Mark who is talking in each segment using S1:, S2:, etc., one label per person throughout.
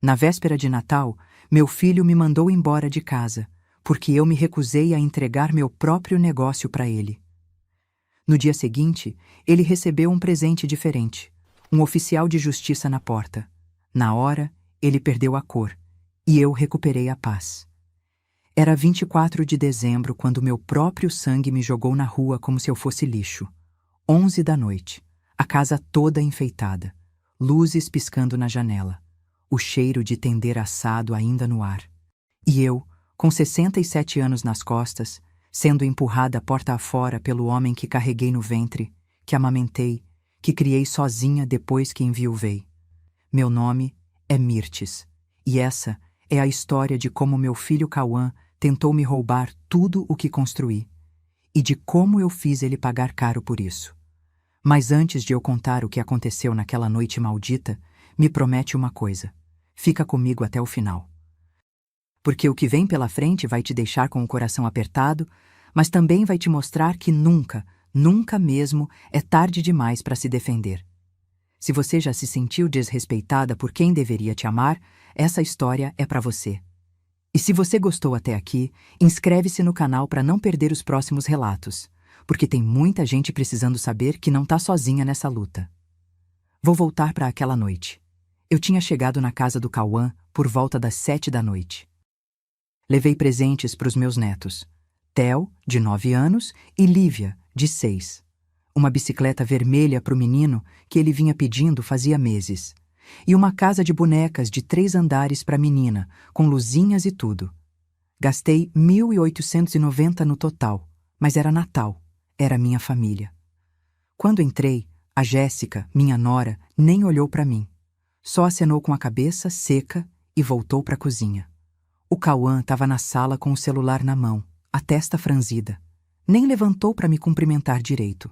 S1: Na véspera de Natal, meu filho me mandou embora de casa, porque eu me recusei a entregar meu próprio negócio para ele. No dia seguinte, ele recebeu um presente diferente, um oficial de justiça na porta. Na hora, ele perdeu a cor, e eu recuperei a paz. Era 24 de dezembro quando meu próprio sangue me jogou na rua como se eu fosse lixo. 11 da noite, a casa toda enfeitada, luzes piscando na janela, o cheiro de tender assado ainda no ar. E eu, com 67 anos nas costas, sendo empurrada porta afora pelo homem que carreguei no ventre, que amamentei, que criei sozinha depois que enviuvei. Meu nome é Mirtes, e essa é a história de como meu filho Cauã tentou me roubar tudo o que construí, e de como eu fiz ele pagar caro por isso. Mas antes de eu contar o que aconteceu naquela noite maldita, me promete uma coisa: fica comigo até o final. Porque o que vem pela frente vai te deixar com o coração apertado, mas também vai te mostrar que nunca, nunca mesmo é tarde demais para se defender. Se você já se sentiu desrespeitada por quem deveria te amar, essa história é para você. E se você gostou até aqui, inscreve-se no canal para não perder os próximos relatos, porque tem muita gente precisando saber que não tá sozinha nessa luta. Vou voltar para aquela noite. Eu tinha chegado na casa do Cauã por volta das 7 da noite. Levei presentes para os meus netos, Theo, de 9 anos, e Lívia, de 6. Uma bicicleta vermelha para o menino que ele vinha pedindo fazia meses. E uma casa de bonecas de 3 andares para a menina, com luzinhas e tudo. Gastei 1.890 no total, mas era Natal, era minha família. Quando entrei, a Jéssica, minha nora, nem olhou para mim. Só acenou com a cabeça seca e voltou para a cozinha. O Cauã estava na sala com o celular na mão, a testa franzida. Nem levantou para me cumprimentar direito.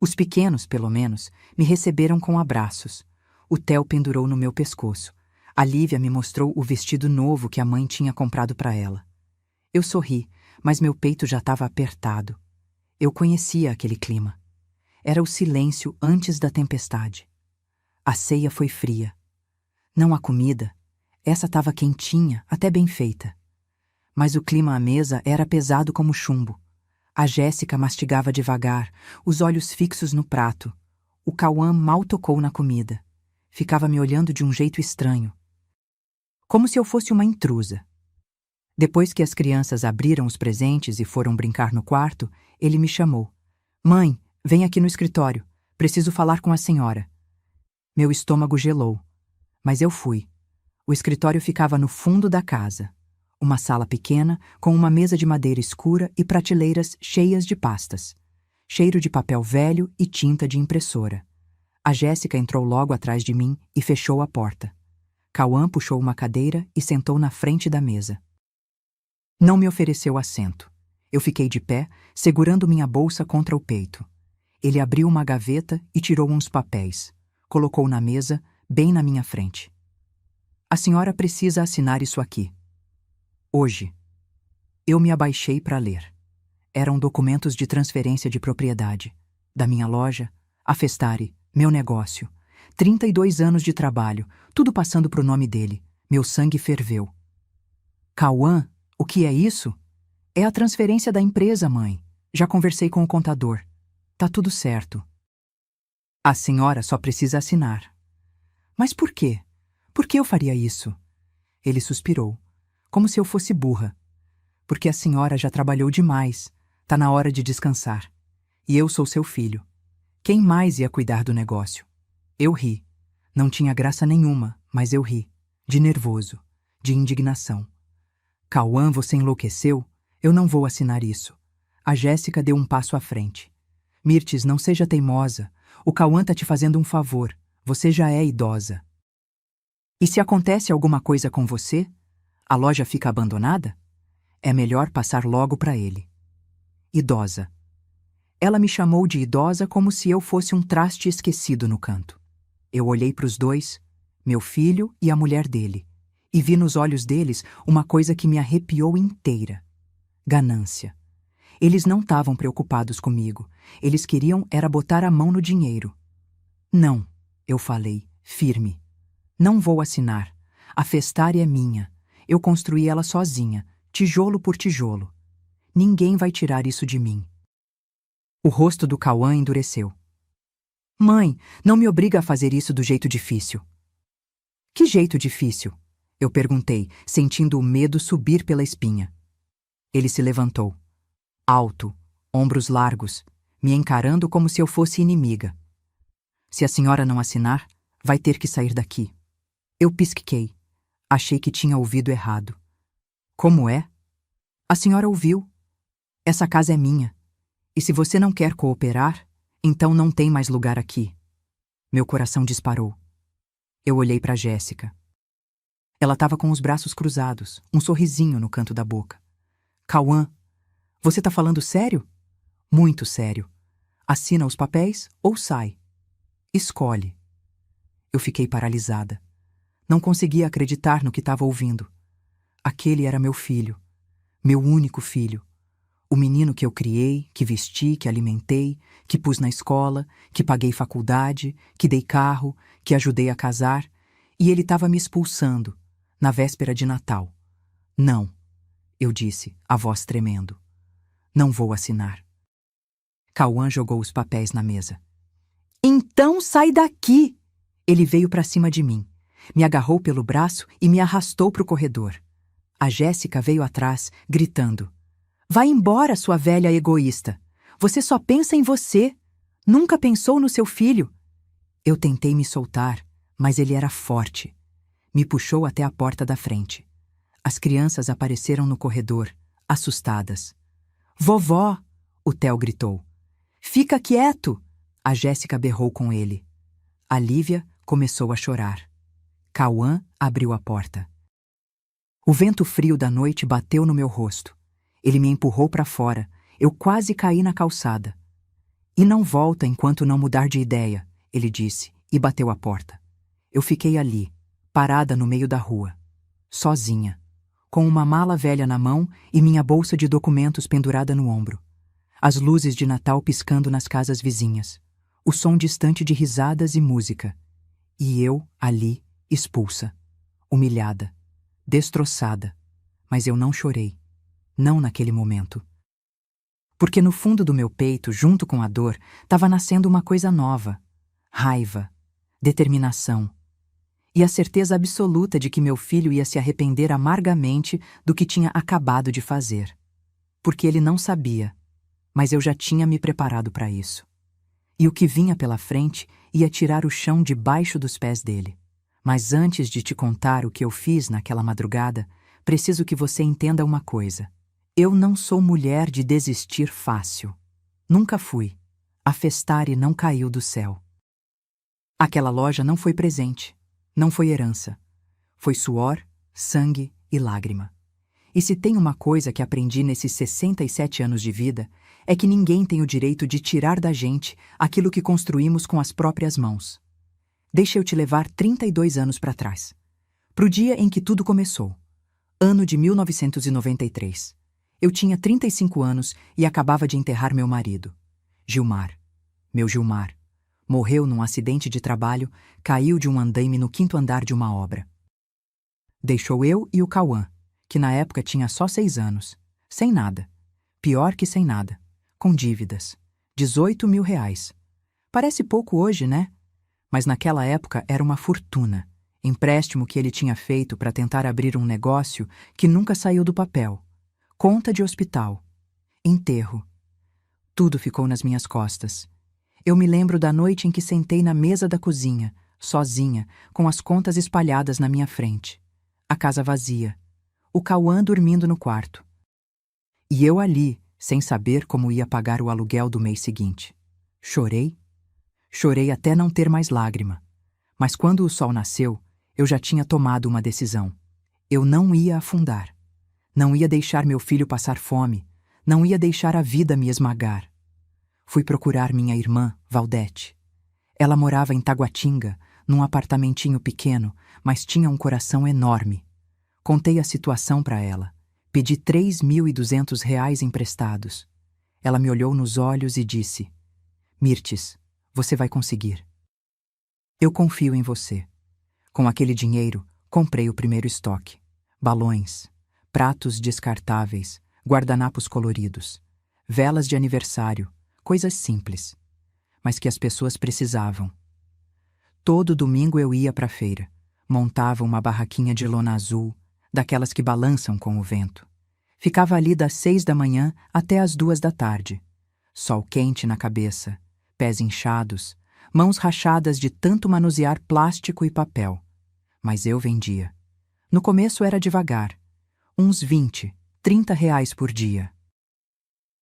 S1: Os pequenos, pelo menos, me receberam com abraços. O Theo pendurou no meu pescoço. A Lívia me mostrou o vestido novo que a mãe tinha comprado para ela. Eu sorri, mas meu peito já estava apertado. Eu conhecia aquele clima. Era o silêncio antes da tempestade. A ceia foi fria. Não a comida. Essa estava quentinha, até bem feita. Mas o clima à mesa era pesado como chumbo. A Jéssica mastigava devagar, os olhos fixos no prato. O Cauã mal tocou na comida. Ficava me olhando de um jeito estranho. Como se eu fosse uma intrusa. Depois que as crianças abriram os presentes e foram brincar no quarto, ele me chamou. Mãe, vem aqui no escritório. Preciso falar com a senhora. Meu estômago gelou. Mas eu fui. O escritório ficava no fundo da casa. Uma sala pequena, com uma mesa de madeira escura e prateleiras cheias de pastas. Cheiro de papel velho e tinta de impressora. A Jéssica entrou logo atrás de mim e fechou a porta. Cauã puxou uma cadeira e sentou na frente da mesa. Não me ofereceu assento. Eu fiquei de pé, segurando minha bolsa contra o peito. Ele abriu uma gaveta e tirou uns papéis. Colocou na mesa, bem na minha frente. A senhora precisa assinar isso aqui. Hoje. Eu me abaixei para ler. Eram documentos de transferência de propriedade. Da minha loja, a Festari, meu negócio. 32 anos de trabalho, tudo passando pro nome dele. Meu sangue ferveu. Cauã, o que é isso? É a transferência da empresa, mãe. Já conversei com o contador. Tá tudo certo. A senhora só precisa assinar. Mas por quê? Por que eu faria isso? Ele suspirou, como se eu fosse burra. Porque a senhora já trabalhou demais. Tá na hora de descansar. E eu sou seu filho. Quem mais ia cuidar do negócio? Eu ri. Não tinha graça nenhuma, mas eu ri. De nervoso. De indignação. Cauã, você enlouqueceu? Eu não vou assinar isso. A Jéssica deu um passo à frente. Mirtes, não seja teimosa. O Cauã tá te fazendo um favor. Você já é idosa. E se acontece alguma coisa com você? A loja fica abandonada? É melhor passar logo para ele. Idosa. Ela me chamou de idosa como se eu fosse um traste esquecido no canto. Eu olhei para os dois, meu filho e a mulher dele, e vi nos olhos deles uma coisa que me arrepiou inteira. Ganância. Eles não estavam preocupados comigo. Eles queriam era botar a mão no dinheiro. Não, eu falei, firme. Não vou assinar. A Festari é minha. Eu construí ela sozinha, tijolo por tijolo. Ninguém vai tirar isso de mim. O rosto do Cauã endureceu. Mãe, não me obriga a fazer isso do jeito difícil. Que jeito difícil? Eu perguntei, sentindo o medo subir pela espinha. Ele se levantou. Alto, ombros largos, me encarando como se eu fosse inimiga. Se a senhora não assinar, vai ter que sair daqui. Eu pisquei. Achei que tinha ouvido errado. Como é? A senhora ouviu. Essa casa é minha. E se você não quer cooperar, então não tem mais lugar aqui. Meu coração disparou. Eu olhei para Jéssica. Ela estava com os braços cruzados, um sorrisinho no canto da boca. Cauã, você tá falando sério? Muito sério. Assina os papéis ou sai. Escolhe. Eu fiquei paralisada. Não conseguia acreditar no que estava ouvindo. Aquele era meu filho. Meu único filho. O menino que eu criei, que vesti, que alimentei, que pus na escola, que paguei faculdade, que dei carro, que ajudei a casar, e ele estava me expulsando, na véspera de Natal. Não, eu disse, a voz tremendo. Não vou assinar. Cauã jogou os papéis na mesa. Então sai daqui! Ele veio para cima de mim, me agarrou pelo braço e me arrastou para o corredor. A Jéssica veio atrás, gritando. Vai embora, sua velha egoísta. Você só pensa em você. Nunca pensou no seu filho. Eu tentei me soltar, mas ele era forte. Me puxou até a porta da frente. As crianças apareceram no corredor, assustadas. Vovó! O Theo gritou. Fica quieto! A Jéssica berrou com ele. A Lívia começou a chorar. Cauã abriu a porta. O vento frio da noite bateu no meu rosto. Ele me empurrou para fora. Eu quase caí na calçada. E não volta enquanto não mudar de ideia, ele disse, e bateu a porta. Eu fiquei ali, parada no meio da rua, sozinha, com uma mala velha na mão e minha bolsa de documentos pendurada no ombro. As luzes de Natal piscando nas casas vizinhas. O som distante de risadas e música. E eu, ali, expulsa, humilhada, destroçada. Mas eu não chorei. Não naquele momento. Porque no fundo do meu peito, junto com a dor, estava nascendo uma coisa nova. Raiva, determinação. E a certeza absoluta de que meu filho ia se arrepender amargamente do que tinha acabado de fazer. Porque ele não sabia, mas eu já tinha me preparado para isso. E o que vinha pela frente ia tirar o chão debaixo dos pés dele. Mas antes de te contar o que eu fiz naquela madrugada, preciso que você entenda uma coisa. Eu não sou mulher de desistir fácil. Nunca fui. A Festari não caiu do céu. Aquela loja não foi presente, não foi herança. Foi suor, sangue e lágrima. E se tem uma coisa que aprendi nesses 67 anos de vida, é que ninguém tem o direito de tirar da gente aquilo que construímos com as próprias mãos. Deixa eu te levar 32 anos para trás. Pro dia em que tudo começou. Ano de 1993. Eu tinha 35 anos e acabava de enterrar meu marido. Gilmar. Meu Gilmar. Morreu num acidente de trabalho, caiu de um andaime no 5º andar de uma obra. Deixou eu e o Cauã, que na época tinha só 6 anos, sem nada. Pior que sem nada. Com dívidas. 18 mil reais. Parece pouco hoje, né? Mas naquela época era uma fortuna. Empréstimo que ele tinha feito para tentar abrir um negócio que nunca saiu do papel. Conta de hospital. Enterro. Tudo ficou nas minhas costas. Eu me lembro da noite em que sentei na mesa da cozinha, sozinha, com as contas espalhadas na minha frente. A casa vazia. O Cauã dormindo no quarto. E eu ali, sem saber como ia pagar o aluguel do mês seguinte. Chorei. Chorei até não ter mais lágrima. Mas quando o sol nasceu, eu já tinha tomado uma decisão. Eu não ia afundar. Não ia deixar meu filho passar fome. Não ia deixar a vida me esmagar. Fui procurar minha irmã, Valdete. Ela morava em Taguatinga, num apartamentinho pequeno, mas tinha um coração enorme. Contei a situação para ela. Pedi 3.200 reais emprestados. Ela me olhou nos olhos e disse: Mirtes, você vai conseguir. Eu confio em você. Com aquele dinheiro, Comprei o primeiro estoque. Balões, pratos descartáveis, guardanapos coloridos, velas de aniversário, coisas simples, mas que as pessoas precisavam. Todo domingo eu ia para a feira, montava uma barraquinha de lona azul, daquelas que balançam com o vento. Ficava ali das 6 da manhã até as 2 da tarde. Sol quente na cabeça, pés inchados, mãos rachadas de tanto manusear plástico e papel. Mas eu vendia. No começo era devagar, uns 20, 30 reais por dia.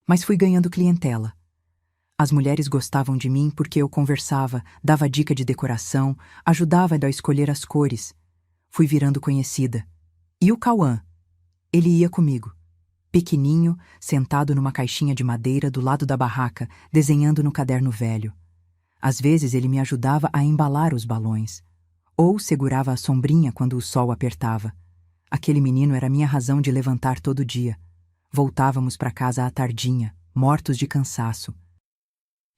S1: Mas fui ganhando clientela. As mulheres gostavam de mim porque eu conversava, dava dica de decoração, ajudava a escolher as cores. Fui virando conhecida. E o Cauã? Ele ia comigo. Pequenininho, sentado numa caixinha de madeira do lado da barraca, desenhando no caderno velho. Às vezes ele me ajudava a embalar os balões. Ou segurava a sombrinha quando o sol apertava. Aquele menino era minha razão de levantar todo dia. Voltávamos para casa à tardinha, mortos de cansaço.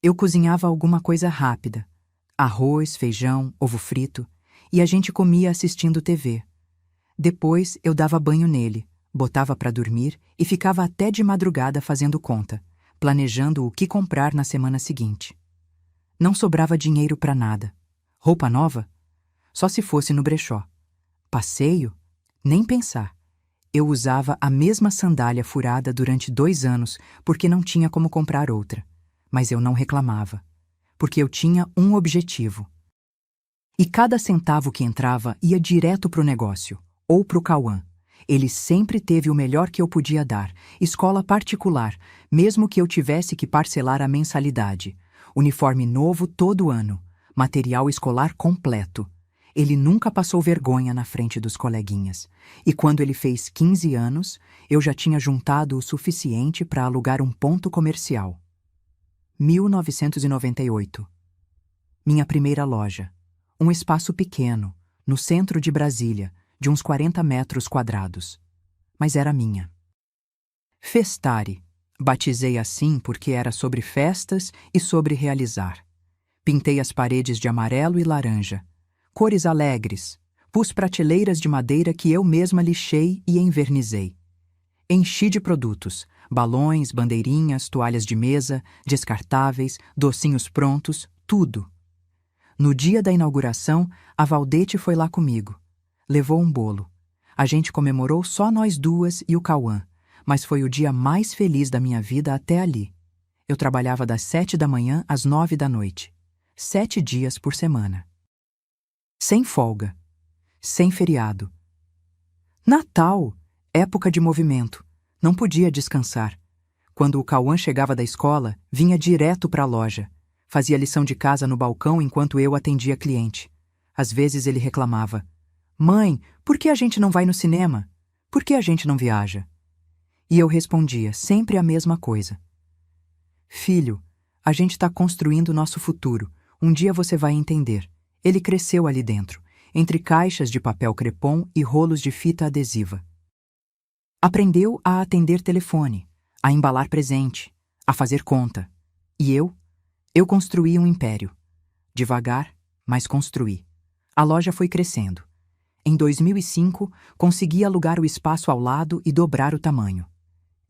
S1: Eu cozinhava alguma coisa rápida. Arroz, feijão, ovo frito. E a gente comia assistindo TV. Depois eu dava banho nele, botava para dormir e ficava até de madrugada fazendo conta, planejando o que comprar na semana seguinte. Não sobrava dinheiro para nada. Roupa nova? Só se fosse no brechó. Passeio? Nem pensar. Eu usava a mesma sandália furada durante 2 anos porque não tinha como comprar outra. Mas eu não reclamava, porque eu tinha um objetivo. E cada centavo que entrava ia direto pro negócio, ou pro Cauã. Ele sempre teve o melhor que eu podia dar, escola particular, mesmo que eu tivesse que parcelar a mensalidade. Uniforme novo todo ano, material escolar completo. Ele nunca passou vergonha na frente dos coleguinhas. E quando ele fez 15 anos, eu já tinha juntado o suficiente para alugar um ponto comercial. 1998. Minha primeira loja. Um espaço pequeno, no centro de Brasília, de uns 40 metros quadrados. Mas era minha. Festari. Batizei assim porque era sobre festas e sobre realizar. Pintei as paredes de amarelo e laranja. Cores alegres. Pus prateleiras de madeira que eu mesma lixei e envernizei. Enchi de produtos. Balões, bandeirinhas, toalhas de mesa, descartáveis, docinhos prontos, tudo. No dia da inauguração, a Valdete foi lá comigo. Levou um bolo. A gente comemorou só nós duas e o Cauã, mas foi o dia mais feliz da minha vida até ali. Eu trabalhava das 7 da manhã às 9 da noite. 7 dias por semana. Sem folga. Sem feriado. Natal! Época de movimento. Não podia descansar. Quando o Cauã chegava da escola, vinha direto para a loja. Fazia lição de casa no balcão enquanto eu atendia cliente. Às vezes ele reclamava. Mãe, por que a gente não vai no cinema? Por que a gente não viaja? E eu respondia sempre a mesma coisa. Filho, a gente está construindo nosso futuro. Um dia você vai entender. Ele cresceu ali dentro, entre caixas de papel crepom e rolos de fita adesiva. Aprendeu a atender telefone, a embalar presente, a fazer conta. E eu construí um império. Devagar, mas construí. A loja foi crescendo. Em 2005, consegui alugar o espaço ao lado e dobrar o tamanho.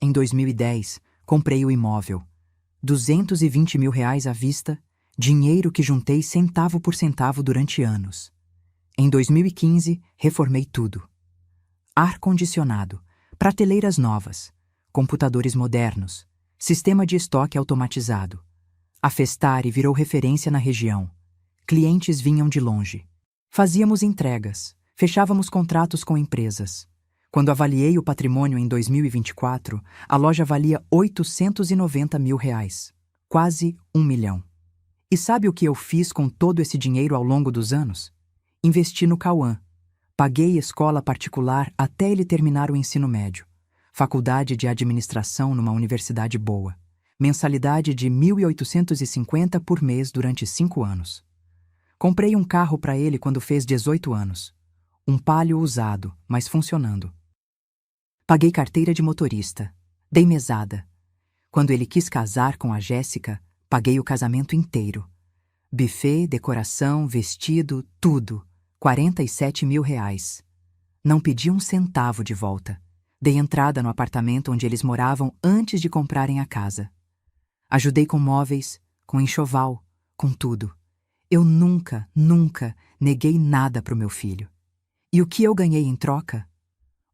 S1: Em 2010, comprei o imóvel. 220 mil reais à vista, dinheiro que juntei centavo por centavo durante anos. Em 2015, reformei tudo. Ar-condicionado, prateleiras novas, computadores modernos, sistema de estoque automatizado. A Festari virou referência na região. Clientes vinham de longe. Fazíamos entregas, fechávamos contratos com empresas. Quando avaliei o patrimônio em 2024, a loja valia 890 mil reais, quase 1 milhão. E sabe o que eu fiz com todo esse dinheiro ao longo dos anos? Investi no Cauã. Paguei escola particular até ele terminar o ensino médio. Faculdade de administração numa universidade boa. Mensalidade de 1.850 por mês durante 5 anos. Comprei um carro para ele quando fez 18 anos. Um Palio usado, mas funcionando. Paguei carteira de motorista. Dei mesada. Quando ele quis casar com a Jéssica, paguei o casamento inteiro. Buffet, decoração, vestido, tudo. 47 mil reais. Não pedi um centavo de volta. Dei entrada no apartamento onde eles moravam antes de comprarem a casa. Ajudei com móveis, com enxoval, com tudo. Eu nunca neguei nada para o meu filho. E o que eu ganhei em troca?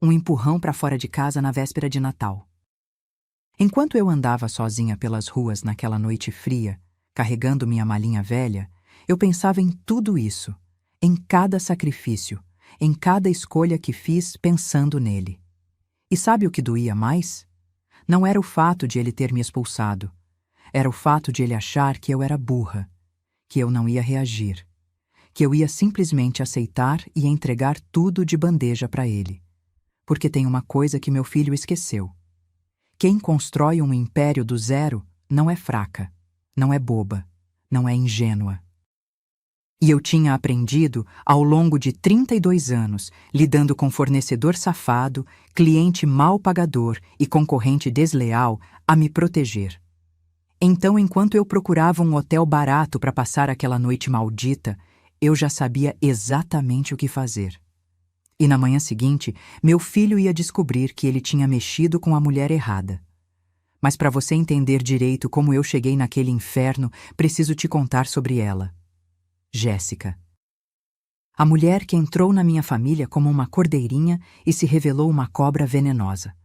S1: Um empurrão para fora de casa na véspera de Natal. Enquanto eu andava sozinha pelas ruas naquela noite fria, carregando minha malinha velha, eu pensava em tudo isso, em cada sacrifício, em cada escolha que fiz pensando nele. E sabe o que doía mais? Não era o fato de ele ter me expulsado. Era o fato de ele achar que eu era burra, que eu não ia reagir, que eu ia simplesmente aceitar e entregar tudo de bandeja para ele. Porque tem uma coisa que meu filho esqueceu. Quem constrói um império do zero não é fraca, não é boba, não é ingênua. E eu tinha aprendido, ao longo de 32 anos, lidando com fornecedor safado, cliente mal pagador e concorrente desleal, a me proteger. Então, enquanto eu procurava um hotel barato para passar aquela noite maldita, eu já sabia exatamente o que fazer. E na manhã seguinte, meu filho ia descobrir que ele tinha mexido com a mulher errada. Mas para você entender direito como eu cheguei naquele inferno, preciso te contar sobre ela. Jéssica. A mulher que entrou na minha família como uma cordeirinha e se revelou uma cobra venenosa.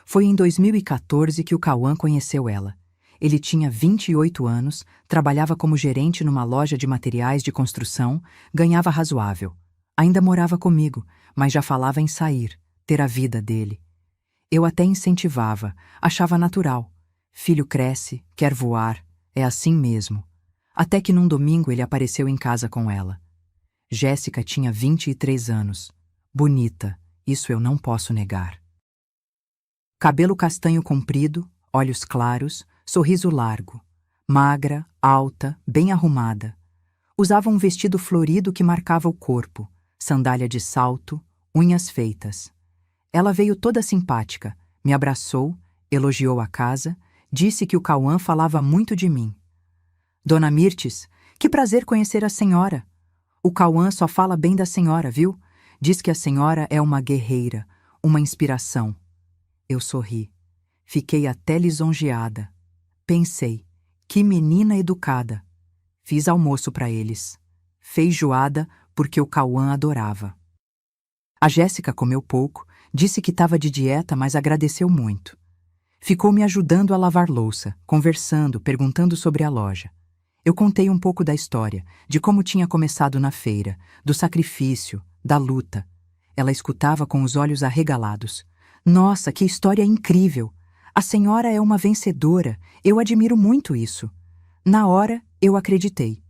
S1: Foi em 2014 que o Cauã conheceu ela. Ele tinha 28 anos, trabalhava como gerente numa loja de materiais de construção, ganhava razoável. Ainda morava comigo, mas já falava em sair, ter a vida dele. Eu até incentivava, achava natural. Filho cresce, quer voar, é assim mesmo. Até que num domingo ele apareceu em casa com ela. Jéssica tinha 23 anos. Bonita, isso eu não posso negar. Cabelo castanho comprido, olhos claros, sorriso largo. Magra, alta, bem arrumada. Usava um vestido florido que marcava o corpo, sandália de salto, unhas feitas. Ela veio toda simpática, me abraçou, elogiou a casa, disse que o Cauã falava muito de mim. Dona Mirtes, que prazer conhecer a senhora. O Cauã só fala bem da senhora, viu? Diz que a senhora é uma guerreira, uma inspiração. Eu sorri. Fiquei até lisonjeada. Pensei, que menina educada. Fiz almoço para eles. Feijoada, porque o Cauã adorava. A Jéssica comeu pouco, disse que estava de dieta, mas agradeceu muito. Ficou me ajudando a lavar louça, conversando, perguntando sobre a loja. Eu contei um pouco da história, de como tinha começado na feira, do sacrifício, da luta. Ela escutava com os olhos arregalados. Nossa, que história incrível! A senhora é uma vencedora, eu admiro muito isso. Na hora, eu acreditei.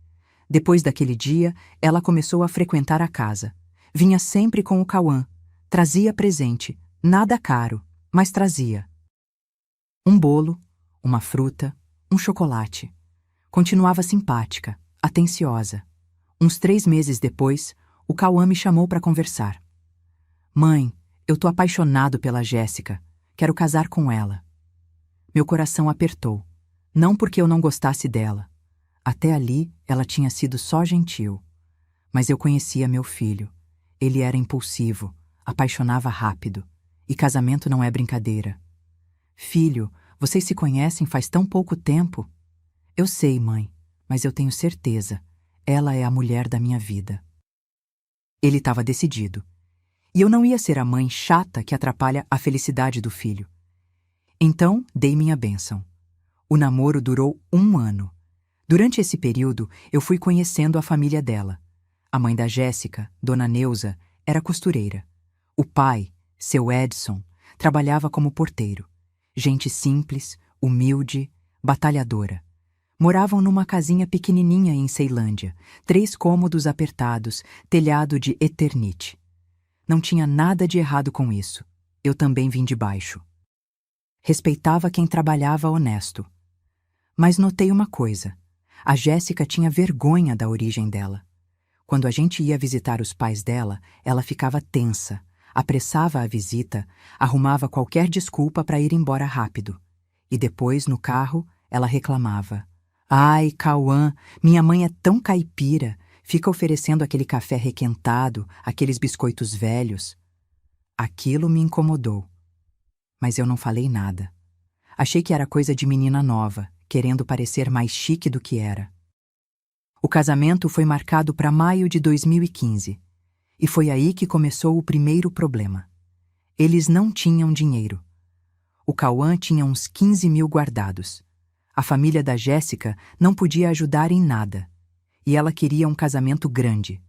S1: Depois daquele dia, ela começou a frequentar a casa. Vinha sempre com o Cauã. Trazia presente, nada caro, mas trazia. Um bolo, uma fruta, um chocolate. Continuava simpática, atenciosa. Uns 3 meses depois, o Cauã me chamou para conversar. Mãe, eu tô apaixonado pela Jéssica. Quero casar com ela. Meu coração apertou. Não porque eu não gostasse dela. Até ali, ela tinha sido só gentil. Mas eu conhecia meu filho. Ele era impulsivo, apaixonava rápido. E casamento não é brincadeira. Filho, vocês se conhecem faz tão pouco tempo. Eu sei, mãe, mas eu tenho certeza. Ela é a mulher da minha vida. Ele estava decidido. E eu não ia ser a mãe chata que atrapalha a felicidade do filho. Então, dei minha bênção. O namoro durou 1 ano. Durante esse período, eu fui conhecendo a família dela. A mãe da Jéssica, Dona Neuza, era costureira. O pai, seu Edson, trabalhava como porteiro. Gente simples, humilde, batalhadora. Moravam numa casinha pequenininha em Ceilândia, 3 cômodos apertados, telhado de Eternite. Não tinha nada de errado com isso. Eu também vim de baixo. Respeitava quem trabalhava honesto. Mas notei uma coisa. A Jéssica tinha vergonha da origem dela. Quando a gente ia visitar os pais dela, ela ficava tensa, apressava a visita, arrumava qualquer desculpa para ir embora rápido. E depois, no carro, ela reclamava. Ai, Cauã, minha mãe é tão caipira, fica oferecendo aquele café requentado, aqueles biscoitos velhos. Aquilo me incomodou. Mas eu não falei nada. Achei que era coisa de menina nova, querendo parecer mais chique do que era. O casamento foi marcado para maio de 2015. E foi aí que começou o primeiro problema. Eles não tinham dinheiro. O Cauã tinha uns 15 mil guardados. A família da Jéssica não podia ajudar em nada. E ela queria um casamento grande.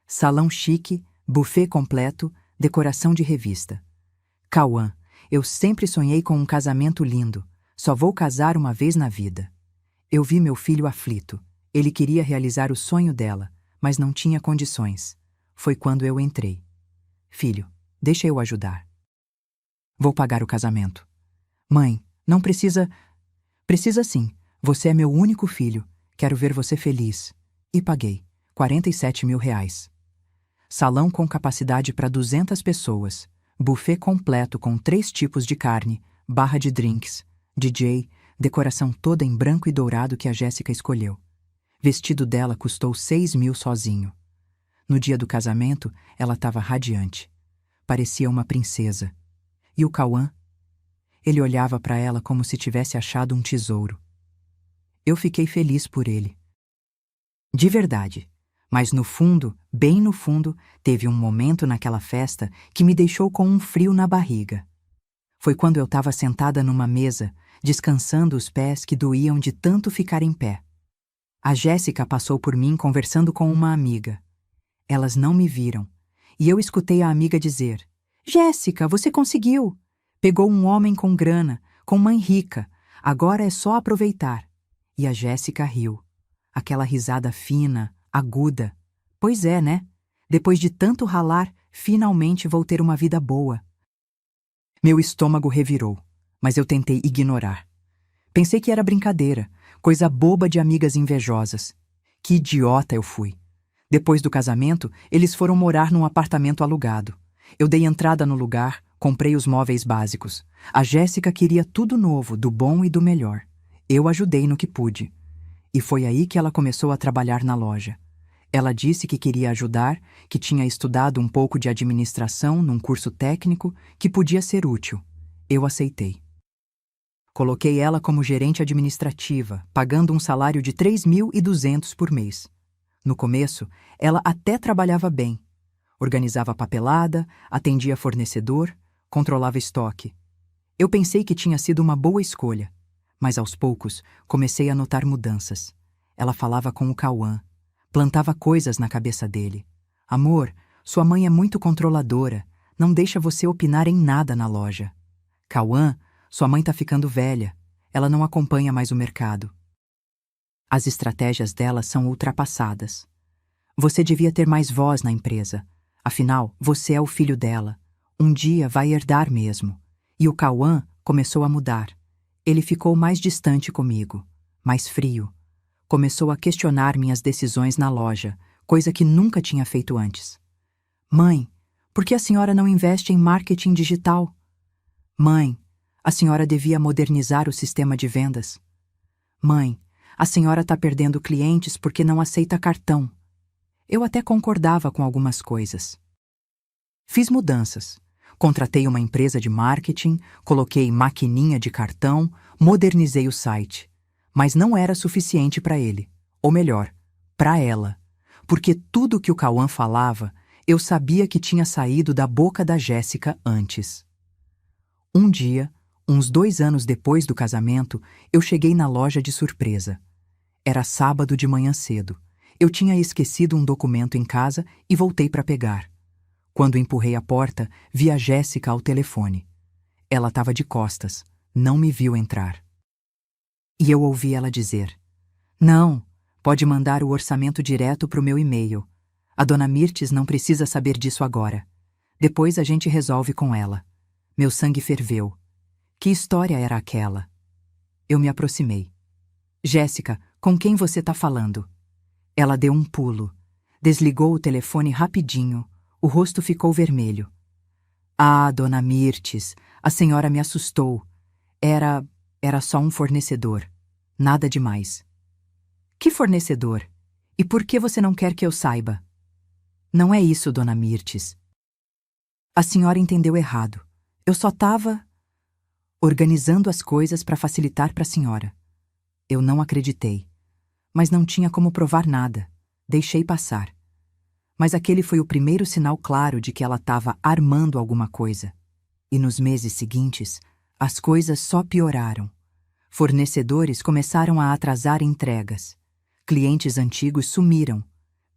S1: Salão chique, buffet completo, decoração de revista. Cauã, eu sempre sonhei com um casamento lindo. Só vou casar uma vez na vida. Eu vi meu filho aflito. Ele queria realizar o sonho dela, mas não tinha condições. Foi quando eu entrei. Filho, deixa eu ajudar. Vou pagar o casamento. Mãe, não precisa... Precisa sim. Você é meu único filho. Quero ver você feliz. E paguei. R$ 47 mil. Salão com capacidade para 200 pessoas. Buffet completo com 3 tipos de carne, barra de drinks, DJ, decoração toda em branco e dourado que a Jéssica escolheu. Vestido dela custou 6 mil sozinho. No dia do casamento, ela estava radiante. Parecia uma princesa. E o Cauã? Ele olhava para ela como se tivesse achado um tesouro. Eu fiquei feliz por ele. De verdade. Mas no fundo, bem no fundo, teve um momento naquela festa que me deixou com um frio na barriga. Foi quando eu estava sentada numa mesa, descansando os pés que doíam de tanto ficar em pé. A Jéssica passou por mim conversando com uma amiga. Elas não me viram, e eu escutei a amiga dizer: Jéssica, você conseguiu! Pegou um homem com grana, com mãe rica, agora é só aproveitar. E a Jéssica riu. Aquela risada fina, aguda. Pois é, né? Depois de tanto ralar, finalmente vou ter uma vida boa. Meu estômago revirou, mas eu tentei ignorar. Pensei que era brincadeira, coisa boba de amigas invejosas. Que idiota eu fui. Depois do casamento, eles foram morar num apartamento alugado. Eu dei entrada no lugar, comprei os móveis básicos. A Jéssica queria tudo novo, do bom e do melhor. Eu ajudei no que pude. E foi aí que ela começou a trabalhar na loja. Ela disse que queria ajudar, que tinha estudado um pouco de administração num curso técnico, que podia ser útil. Eu aceitei. Coloquei ela como gerente administrativa, pagando um salário de 3.200 por mês. No começo, ela até trabalhava bem. Organizava papelada, atendia fornecedor, controlava estoque. Eu pensei que tinha sido uma boa escolha, mas aos poucos comecei a notar mudanças. Ela falava com o Cauã, plantava coisas na cabeça dele. Amor, sua mãe é muito controladora, não deixa você opinar em nada na loja. Cauã, sua mãe tá ficando velha, ela não acompanha mais o mercado. As estratégias dela são ultrapassadas. Você devia ter mais voz na empresa. Afinal, você é o filho dela. Um dia vai herdar mesmo. E o Cauã começou a mudar. Ele ficou mais distante comigo, mais frio. Começou a questionar minhas decisões na loja, coisa que nunca tinha feito antes. Mãe, por que a senhora não investe em marketing digital? Mãe, a senhora devia modernizar o sistema de vendas. Mãe, a senhora está perdendo clientes porque não aceita cartão. Eu até concordava com algumas coisas. Fiz mudanças. Contratei uma empresa de marketing, coloquei maquininha de cartão, modernizei o site. Mas não era suficiente para ele. Ou melhor, para ela. Porque tudo que o Cauã falava, eu sabia que tinha saído da boca da Jéssica antes. Um dia, uns 2 anos depois do casamento, eu cheguei na loja de surpresa. Era sábado de manhã cedo. Eu tinha esquecido um documento em casa e voltei para pegar. Quando empurrei a porta, vi a Jéssica ao telefone. Ela estava de costas, não me viu entrar. E eu ouvi ela dizer: Não, pode mandar o orçamento direto para o meu e-mail. A dona Mirtes não precisa saber disso agora. Depois a gente resolve com ela. Meu sangue ferveu. Que história era aquela? Eu me aproximei. Jéssica, com quem você está falando? Ela deu um pulo. Desligou o telefone rapidinho. O rosto ficou vermelho. Ah, dona Mirtes, a senhora me assustou. Era só um fornecedor. Nada demais. Que fornecedor? E por que você não quer que eu saiba? Não é isso, dona Mirtes. A senhora entendeu errado. Eu só estava organizando as coisas para facilitar para a senhora. Eu não acreditei. Mas não tinha como provar nada. Deixei passar. Mas aquele foi o primeiro sinal claro de que ela estava armando alguma coisa. E nos meses seguintes, as coisas só pioraram. Fornecedores começaram a atrasar entregas. Clientes antigos sumiram.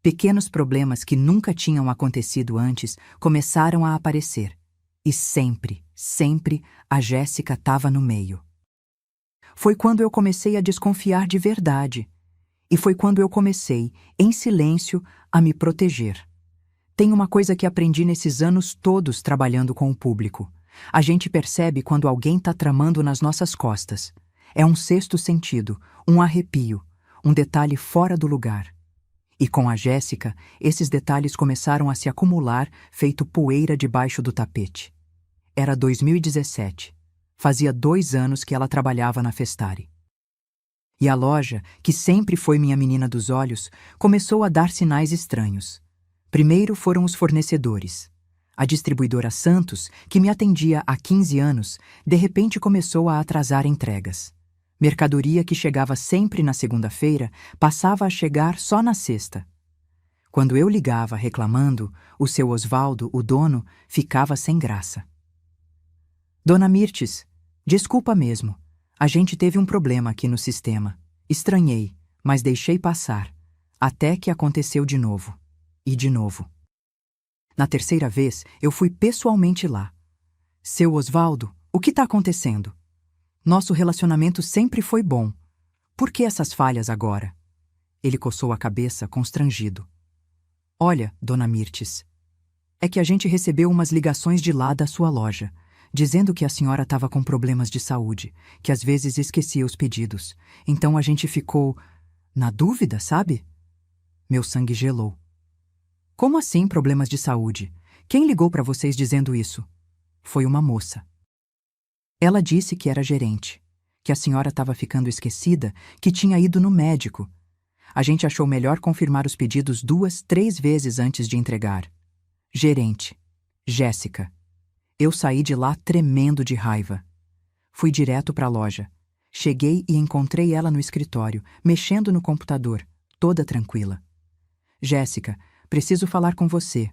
S1: Pequenos problemas que nunca tinham acontecido antes começaram a aparecer. E sempre, sempre, a Jéssica estava no meio. Foi quando eu comecei a desconfiar de verdade. E foi quando eu comecei, em silêncio, a me proteger. Tem uma coisa que aprendi nesses anos todos trabalhando com o público. A gente percebe quando alguém está tramando nas nossas costas. É um sexto sentido, um arrepio, um detalhe fora do lugar. E com a Jéssica, esses detalhes começaram a se acumular, feito poeira debaixo do tapete. Era 2017. Fazia 2 anos que ela trabalhava na Festari. E a loja, que sempre foi minha menina dos olhos, começou a dar sinais estranhos. Primeiro foram os fornecedores. A distribuidora Santos, que me atendia há 15 anos, de repente começou a atrasar entregas. Mercadoria que chegava sempre na segunda-feira passava a chegar só na sexta. Quando eu ligava reclamando, o seu Osvaldo, o dono, ficava sem graça. Dona Mirtes, desculpa mesmo. A gente teve um problema aqui no sistema. Estranhei, mas deixei passar. Até que aconteceu de novo. E de novo. Na terceira vez, eu fui pessoalmente lá. Seu Osvaldo, o que está acontecendo? Nosso relacionamento sempre foi bom. Por que essas falhas agora? Ele coçou a cabeça, constrangido. Olha, Dona Mirtes, é que a gente recebeu umas ligações de lá da sua loja, dizendo que a senhora estava com problemas de saúde, que às vezes esquecia os pedidos. Então a gente ficou na dúvida, sabe? Meu sangue gelou. Como assim problemas de saúde? Quem ligou para vocês dizendo isso? Foi uma moça. Ela disse que era gerente, que a senhora estava ficando esquecida, que tinha ido no médico. A gente achou melhor confirmar os pedidos 2, 3 vezes antes de entregar. Gerente. Jéssica. Eu saí de lá tremendo de raiva. Fui direto para a loja. Cheguei e encontrei ela no escritório, mexendo no computador, toda tranquila. Jéssica, preciso falar com você.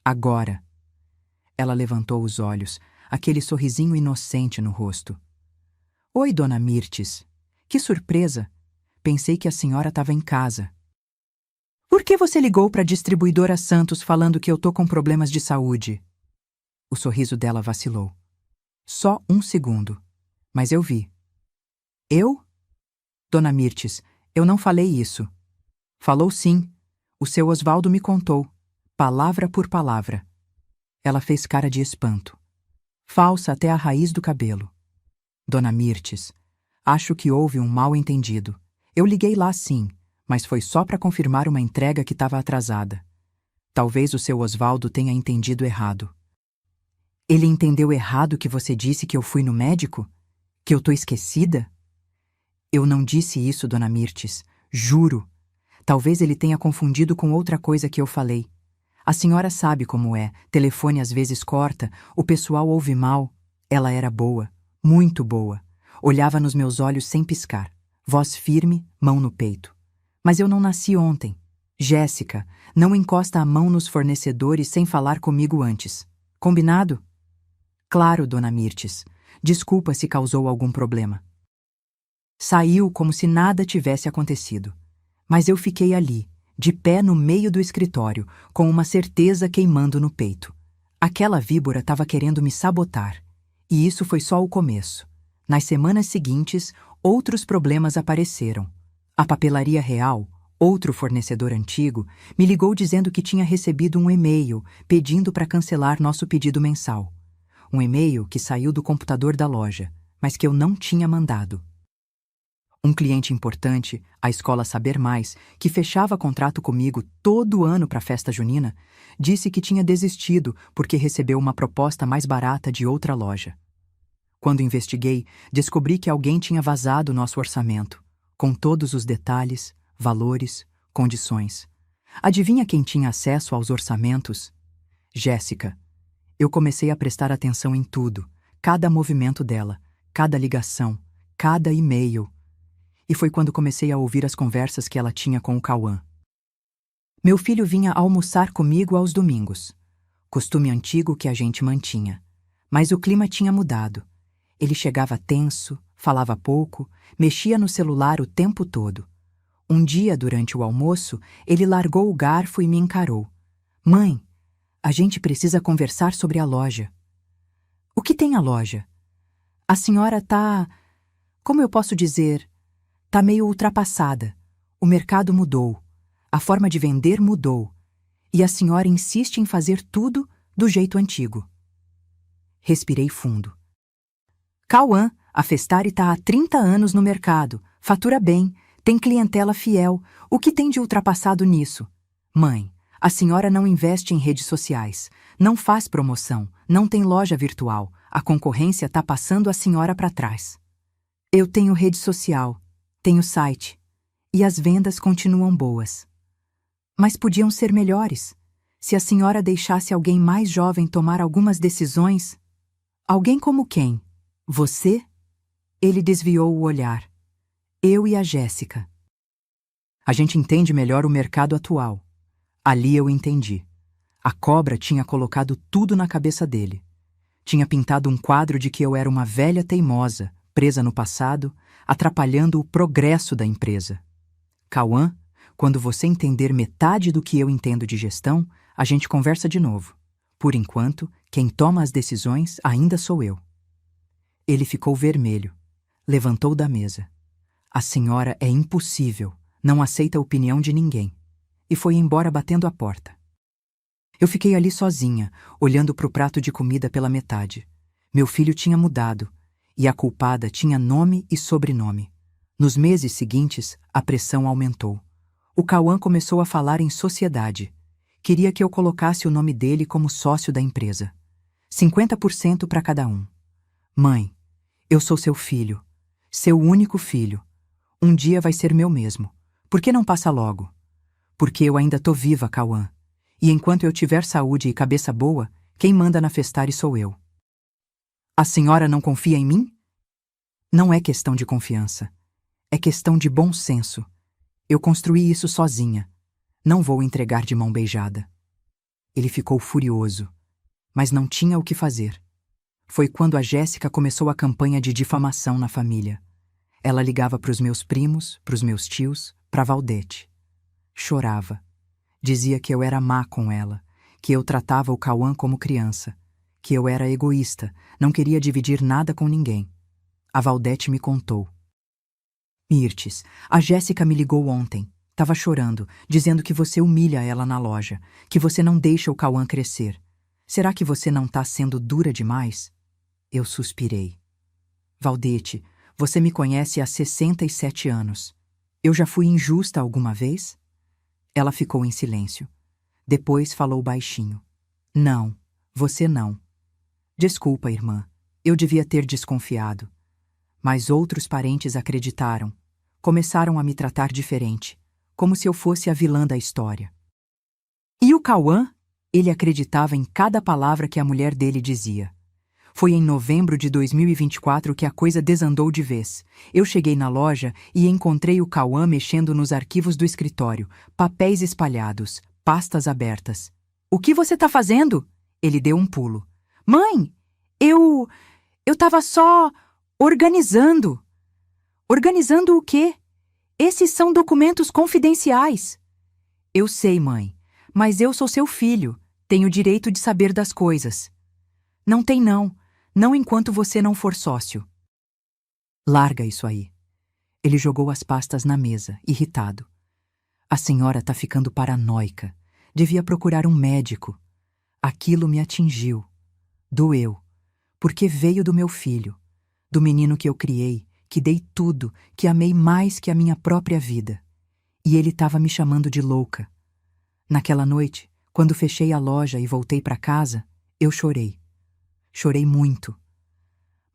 S1: Agora. Ela levantou os olhos, aquele sorrisinho inocente no rosto. Oi, Dona Mirtes. Que surpresa. Pensei que a senhora estava em casa. Por que você ligou para a distribuidora Santos falando que eu tô com problemas de saúde? O sorriso dela vacilou. Só 1 segundo. Mas eu vi. Eu? Dona Mirtes, eu não falei isso. Falou sim. O seu Osvaldo me contou. Palavra por palavra. Ela fez cara de espanto. Falsa até a raiz do cabelo. Dona Mirtes, acho que houve um mal-entendido. Eu liguei lá sim, mas foi só para confirmar uma entrega que estava atrasada. Talvez o seu Osvaldo tenha entendido errado. Ele entendeu errado que você disse que eu fui no médico? Que eu tô esquecida? Eu não disse isso, Dona Mirtes. Juro. Talvez ele tenha confundido com outra coisa que eu falei. A senhora sabe como é. Telefone às vezes corta, o pessoal ouve mal. Ela era boa, muito boa. Olhava nos meus olhos sem piscar. Voz firme, mão no peito. Mas eu não nasci ontem. Jéssica, não encosta a mão nos fornecedores sem falar comigo antes. Combinado? Claro, Dona Mirtes. Desculpa se causou algum problema. Saiu como se nada tivesse acontecido. Mas eu fiquei ali, de pé no meio do escritório, com uma certeza queimando no peito. Aquela víbora estava querendo me sabotar. E isso foi só o começo. Nas semanas seguintes, outros problemas apareceram. A Papelaria Real, outro fornecedor antigo, me ligou dizendo que tinha recebido um e-mail pedindo para cancelar nosso pedido mensal. Um e-mail que saiu do computador da loja, mas que eu não tinha mandado. Um cliente importante, a Escola Saber Mais, que fechava contrato comigo todo ano para a festa junina, disse que tinha desistido porque recebeu uma proposta mais barata de outra loja. Quando investiguei, descobri que alguém tinha vazado nosso orçamento, com todos os detalhes, valores, condições. Adivinha quem tinha acesso aos orçamentos? Jéssica. Eu comecei a prestar atenção em tudo, cada movimento dela, cada ligação, cada e-mail. E foi quando comecei a ouvir as conversas que ela tinha com o Cauã. Meu filho vinha almoçar comigo aos domingos. Costume antigo que a gente mantinha. Mas o clima tinha mudado. Ele chegava tenso, falava pouco, mexia no celular o tempo todo. Um dia, durante o almoço, ele largou o garfo e me encarou. Mãe, a gente precisa conversar sobre a loja. O que tem a loja? A senhora tá... Como eu posso dizer? Tá meio ultrapassada. O mercado mudou. A forma de vender mudou. E a senhora insiste em fazer tudo do jeito antigo. Respirei fundo. Cauã, a Festari tá há 30 anos no mercado. Fatura bem, tem clientela fiel. O que tem de ultrapassado nisso? Mãe, a senhora não investe em redes sociais, não faz promoção, não tem loja virtual. A concorrência tá passando a senhora para trás. Eu tenho rede social, tenho site, e as vendas continuam boas. Mas podiam ser melhores. Se a senhora deixasse alguém mais jovem tomar algumas decisões... Alguém como quem? Você? Ele desviou o olhar. Eu e a Jéssica. A gente entende melhor o mercado atual. Ali eu entendi. A cobra tinha colocado tudo na cabeça dele. Tinha pintado um quadro de que eu era uma velha teimosa, presa no passado, atrapalhando o progresso da empresa. Cauã, quando você entender metade do que eu entendo de gestão, a gente conversa de novo. Por enquanto, quem toma as decisões ainda sou eu. Ele ficou vermelho. Levantou da mesa. A senhora é impossível, não aceita a opinião de ninguém. E foi embora batendo a porta. Eu fiquei ali sozinha, olhando para o prato de comida pela metade. Meu filho tinha mudado, e a culpada tinha nome e sobrenome. Nos meses seguintes, a pressão aumentou. O Cauã começou a falar em sociedade. Queria que eu colocasse o nome dele como sócio da empresa. 50% para cada um. Mãe, eu sou seu filho, seu único filho. Um dia vai ser meu mesmo. Por que não passa logo? Porque eu ainda tô viva, Cauã. E enquanto eu tiver saúde e cabeça boa, quem manda na Festari sou eu. A senhora não confia em mim? Não é questão de confiança. É questão de bom senso. Eu construí isso sozinha. Não vou entregar de mão beijada. Ele ficou furioso, mas não tinha o que fazer. Foi quando a Jéssica começou a campanha de difamação na família. Ela ligava para os meus primos, para os meus tios, para Valdete. Chorava. Dizia que eu era má com ela, que eu tratava o Cauã como criança, que eu era egoísta, não queria dividir nada com ninguém. A Valdete me contou. Mirtes, a Jéssica me ligou ontem. Tava chorando, dizendo que você humilha ela na loja, que você não deixa o Cauã crescer. Será que você não tá sendo dura demais? Eu suspirei. Valdete, você me conhece há 67 anos. Eu já fui injusta alguma vez? Ela ficou em silêncio. Depois falou baixinho. Não, você não. Desculpa, irmã. Eu devia ter desconfiado. Mas outros parentes acreditaram. Começaram a me tratar diferente, como se eu fosse a vilã da história. E o Cauã? Ele acreditava em cada palavra que a mulher dele dizia. Foi em novembro de 2024 que a coisa desandou de vez. Eu cheguei na loja e encontrei o Cauã mexendo nos arquivos do escritório, papéis espalhados, pastas abertas. O que você tá fazendo? Ele deu um pulo. Mãe, eu tava só organizando. Organizando o quê? Esses são documentos confidenciais. Eu sei, mãe, mas eu sou seu filho. Tenho o direito de saber das coisas. Não tem não. Não enquanto você não for sócio. Larga isso aí. Ele jogou as pastas na mesa, irritado. A senhora tá ficando paranoica. Devia procurar um médico. Aquilo me atingiu. Doeu. Porque veio do meu filho. Do menino que eu criei, que dei tudo, que amei mais que a minha própria vida. E ele tava me chamando de louca. Naquela noite, quando fechei a loja e voltei para casa, eu chorei. Chorei muito.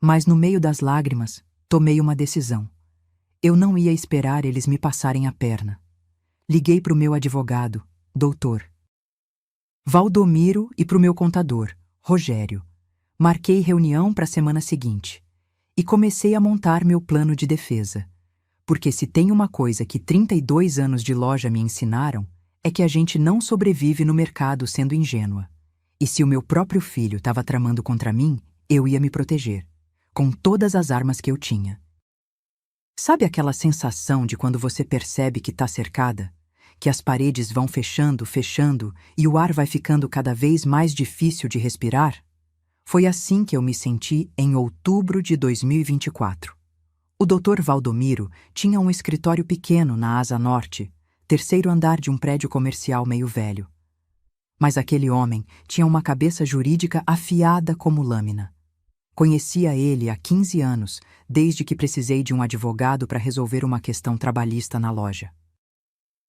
S1: Mas no meio das lágrimas, tomei uma decisão. Eu não ia esperar eles me passarem a perna. Liguei para o meu advogado, doutor Valdomiro, e para o meu contador, Rogério. Marquei reunião para a semana seguinte e comecei a montar meu plano de defesa. Porque se tem uma coisa que 32 anos de loja me ensinaram, é que a gente não sobrevive no mercado sendo ingênua. E se o meu próprio filho estava tramando contra mim, eu ia me proteger, com todas as armas que eu tinha. Sabe aquela sensação de quando você percebe que está cercada? Que as paredes vão fechando, fechando e o ar vai ficando cada vez mais difícil de respirar? Foi assim que eu me senti em outubro de 2024. O Dr. Valdomiro tinha um escritório pequeno na Asa Norte, terceiro andar de um prédio comercial meio velho. Mas aquele homem tinha uma cabeça jurídica afiada como lâmina. Conhecia ele há 15 anos, desde que precisei de um advogado para resolver uma questão trabalhista na loja.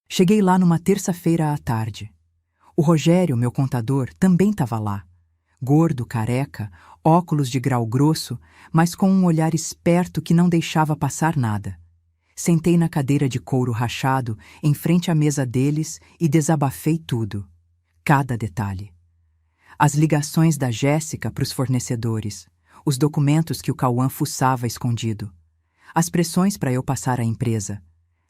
S1: Cheguei lá numa terça-feira à tarde. O Rogério, meu contador, também estava lá. Gordo, careca, óculos de grau grosso, mas com um olhar esperto que não deixava passar nada. Sentei na cadeira de couro rachado, em frente à mesa deles, e desabafei tudo. Cada detalhe. As ligações da Jéssica para os fornecedores, os documentos que o Cauã fuçava escondido, as pressões para eu passar a empresa,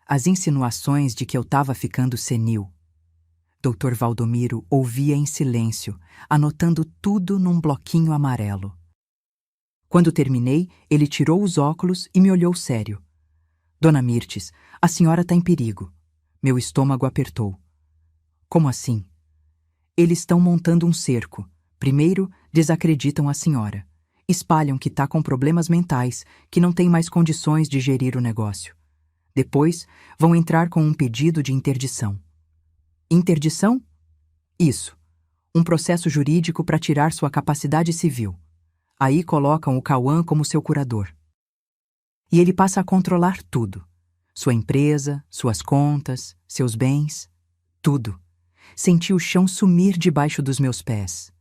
S1: as insinuações de que eu estava ficando senil. Dr. Valdomiro ouvia em silêncio, anotando tudo num bloquinho amarelo. Quando terminei, ele tirou os óculos e me olhou sério. Dona Mirtes, a senhora está em perigo. Meu estômago apertou. Como assim? Eles estão montando um cerco. Primeiro, desacreditam a senhora. Espalham que está com problemas mentais, que não tem mais condições de gerir o negócio. Depois, vão entrar com um pedido de interdição. Interdição? Isso. Um processo jurídico para tirar sua capacidade civil. Aí colocam o Cauã como seu curador. E ele passa a controlar tudo. Sua empresa, suas contas, seus bens, tudo. Senti o chão sumir debaixo dos meus pés.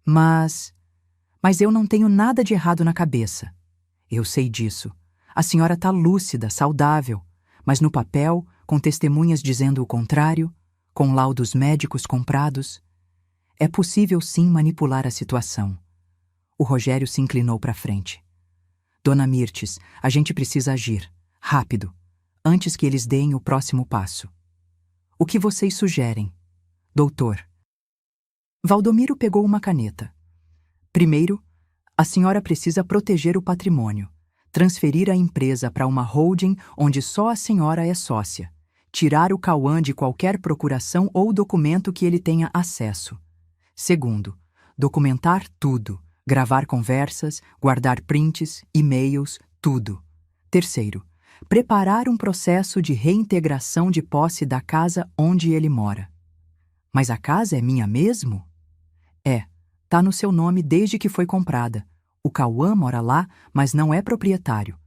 S1: Mas eu não tenho nada de errado na cabeça. Eu sei disso. A senhora está lúcida, saudável, mas no papel, com testemunhas dizendo o contrário, com laudos médicos comprados, é possível sim manipular a situação. O Rogério se inclinou para frente. Dona Mirtes, a gente precisa agir, rápido, antes que eles deem o próximo passo. O que vocês sugerem? Doutor. Valdomiro pegou uma caneta. Primeiro, a senhora precisa proteger o patrimônio, transferir a empresa para uma holding onde só a senhora é sócia, tirar o Cauã de qualquer procuração ou documento que ele tenha acesso. Segundo, documentar tudo, gravar conversas, guardar prints, e-mails, tudo. Terceiro, preparar um processo de reintegração de posse da casa onde ele mora. Mas a casa é minha mesmo? É, tá no seu nome desde que foi comprada. O Cauã mora lá, mas não é proprietário.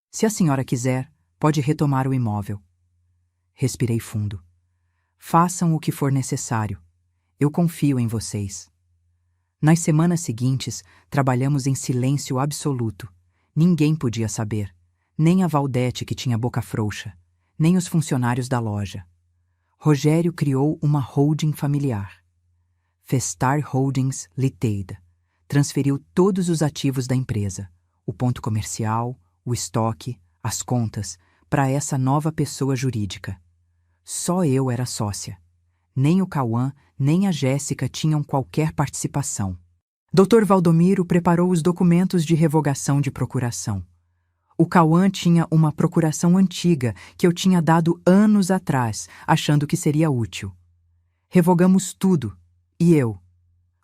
S1: Se a senhora quiser, pode retomar o imóvel. Respirei fundo. Façam o que for necessário. Eu confio em vocês. Nas semanas seguintes, trabalhamos em silêncio absoluto. Ninguém podia saber. Nem a Valdete, que tinha boca frouxa. Nem os funcionários da loja. Rogério criou uma holding familiar. Festar Holdings Ltd. Transferiu todos os ativos da empresa, o ponto comercial, o estoque, as contas, para essa nova pessoa jurídica. Só eu era sócia. Nem o Cauã, nem a Jéssica tinham qualquer participação. Dr. Valdomiro preparou os documentos de revogação de procuração. O Cauã tinha uma procuração antiga que eu tinha dado anos atrás, achando que seria útil. Revogamos tudo, e eu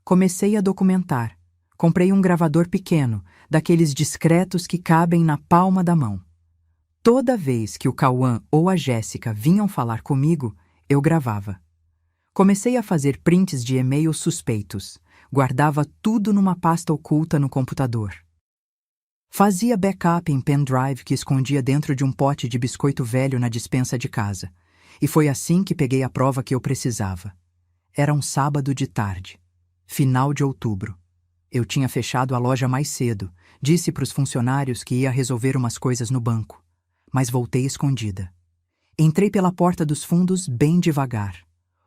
S1: comecei a documentar. Comprei um gravador pequeno, daqueles discretos que cabem na palma da mão. Toda vez que o Cauã ou a Jéssica vinham falar comigo, eu gravava. Comecei a fazer prints de e-mails suspeitos. Guardava tudo numa pasta oculta no computador. Fazia backup em pendrive que escondia dentro de um pote de biscoito velho na despensa de casa. E foi assim que peguei a prova que eu precisava. Era um sábado de tarde, final de outubro. Eu tinha fechado a loja mais cedo, disse para os funcionários que ia resolver umas coisas no banco, mas voltei escondida. Entrei pela porta dos fundos bem devagar.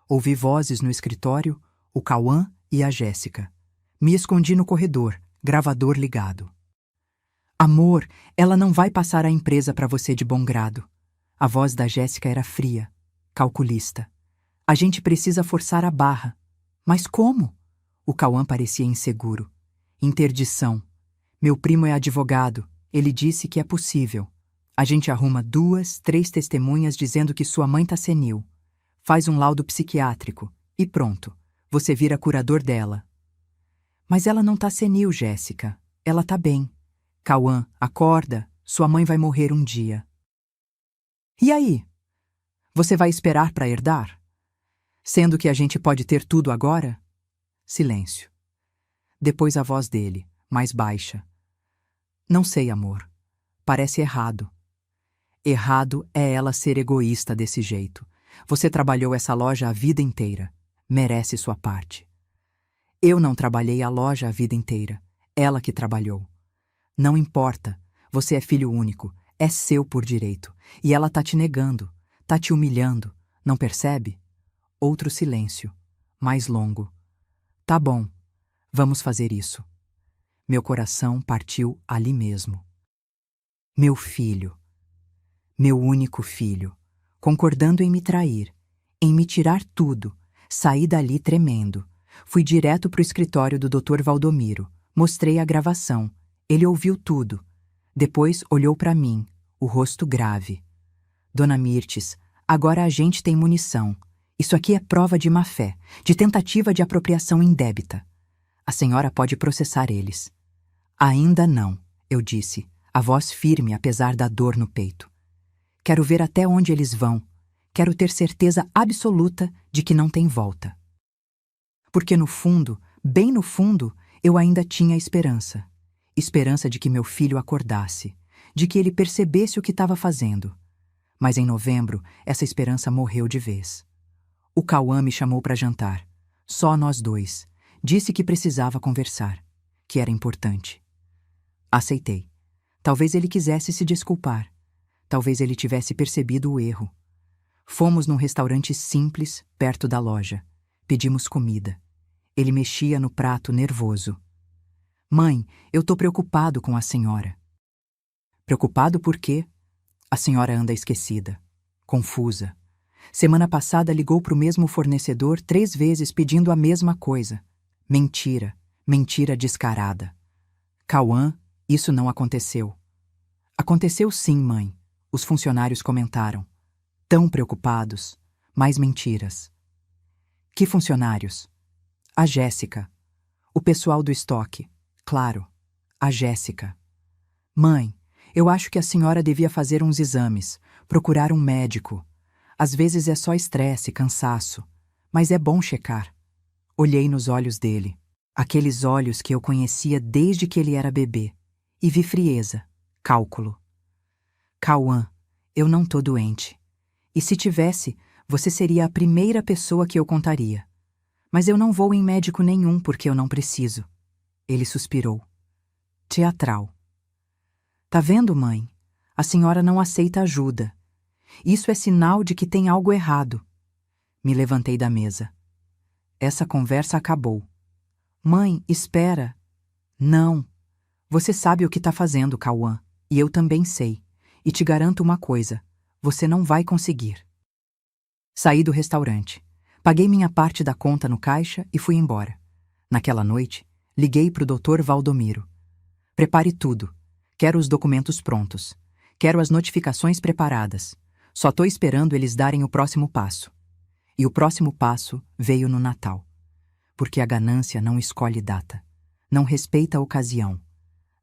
S1: Ouvi vozes no escritório, o Cauã e a Jéssica. Me escondi no corredor, gravador ligado. Amor, ela não vai passar a empresa para você de bom grado. A voz da Jéssica era fria, calculista. A gente precisa forçar a barra. Mas como? O Cauã parecia inseguro. Interdição. Meu primo é advogado. Ele disse que é possível. A gente arruma 2, 3 testemunhas dizendo que sua mãe tá senil. Faz um laudo psiquiátrico. E pronto. Você vira curador dela. Mas ela não tá senil, Jéssica. Ela tá bem. Cauã, acorda. Sua mãe vai morrer um dia. E aí? Você vai esperar para herdar? Sendo que a gente pode ter tudo agora? Silêncio. Depois a voz dele, mais baixa. Não sei, amor. Parece errado. Errado é ela ser egoísta desse jeito. Você trabalhou essa loja a vida inteira. Merece sua parte. Eu não trabalhei a loja a vida inteira. Ela que trabalhou. Não importa. Você é filho único. É seu por direito. E ela tá te negando. Tá te humilhando. Não percebe? Outro silêncio. Mais longo. Tá bom. Vamos fazer isso. Meu coração partiu ali mesmo. Meu filho. Meu único filho. Concordando em me trair. Em me tirar tudo. Saí dali tremendo. Fui direto pro escritório do Dr. Valdomiro. Mostrei a gravação. Ele ouviu tudo. Depois olhou para mim, o rosto grave. Dona Mirtes, agora a gente tem munição. Isso aqui é prova de má-fé, de tentativa de apropriação indébita. A senhora pode processar eles. Ainda não, eu disse, a voz firme apesar da dor no peito. Quero ver até onde eles vão. Quero ter certeza absoluta de que não tem volta. Porque no fundo, bem no fundo, eu ainda tinha esperança. Esperança de que meu filho acordasse, de que ele percebesse o que estava fazendo. Mas em novembro, essa esperança morreu de vez. O Cauã me chamou para jantar. Só nós dois. Disse que precisava conversar, que era importante. Aceitei. Talvez ele quisesse se desculpar. Talvez ele tivesse percebido o erro. Fomos num restaurante simples, perto da loja. Pedimos comida. Ele mexia no prato nervoso. Mãe, eu tô preocupado com a senhora. Preocupado por quê? A senhora anda esquecida, confusa. Semana passada ligou pro mesmo fornecedor 3 vezes pedindo a mesma coisa. Mentira, mentira descarada. Cauã, isso não aconteceu. Aconteceu sim, mãe. Os funcionários comentaram. Tão preocupados, mais mentiras. Que funcionários? A Jéssica. O pessoal do estoque. Claro, a Jéssica. Mãe, eu acho que a senhora devia fazer uns exames, procurar um médico. Às vezes é só estresse, cansaço, mas é bom checar. Olhei nos olhos dele, aqueles olhos que eu conhecia desde que ele era bebê, e vi frieza, cálculo. Cauã, eu não tô doente. E se tivesse, você seria a primeira pessoa que eu contaria. Mas eu não vou em médico nenhum porque eu não preciso. Ele suspirou. Teatral. Tá vendo, mãe? A senhora não aceita ajuda. Isso é sinal de que tem algo errado. Me levantei da mesa. Essa conversa acabou. Mãe, espera. Não. Você sabe o que tá fazendo, Cauã. E eu também sei. E te garanto uma coisa. Você não vai conseguir. Saí do restaurante. Paguei minha parte da conta no caixa e fui embora. Naquela noite, liguei pro Dr. Valdomiro. Prepare tudo. Quero os documentos prontos. Quero as notificações preparadas. Só tô esperando eles darem o próximo passo. E o próximo passo veio no Natal. Porque a ganância não escolhe data. Não respeita a ocasião.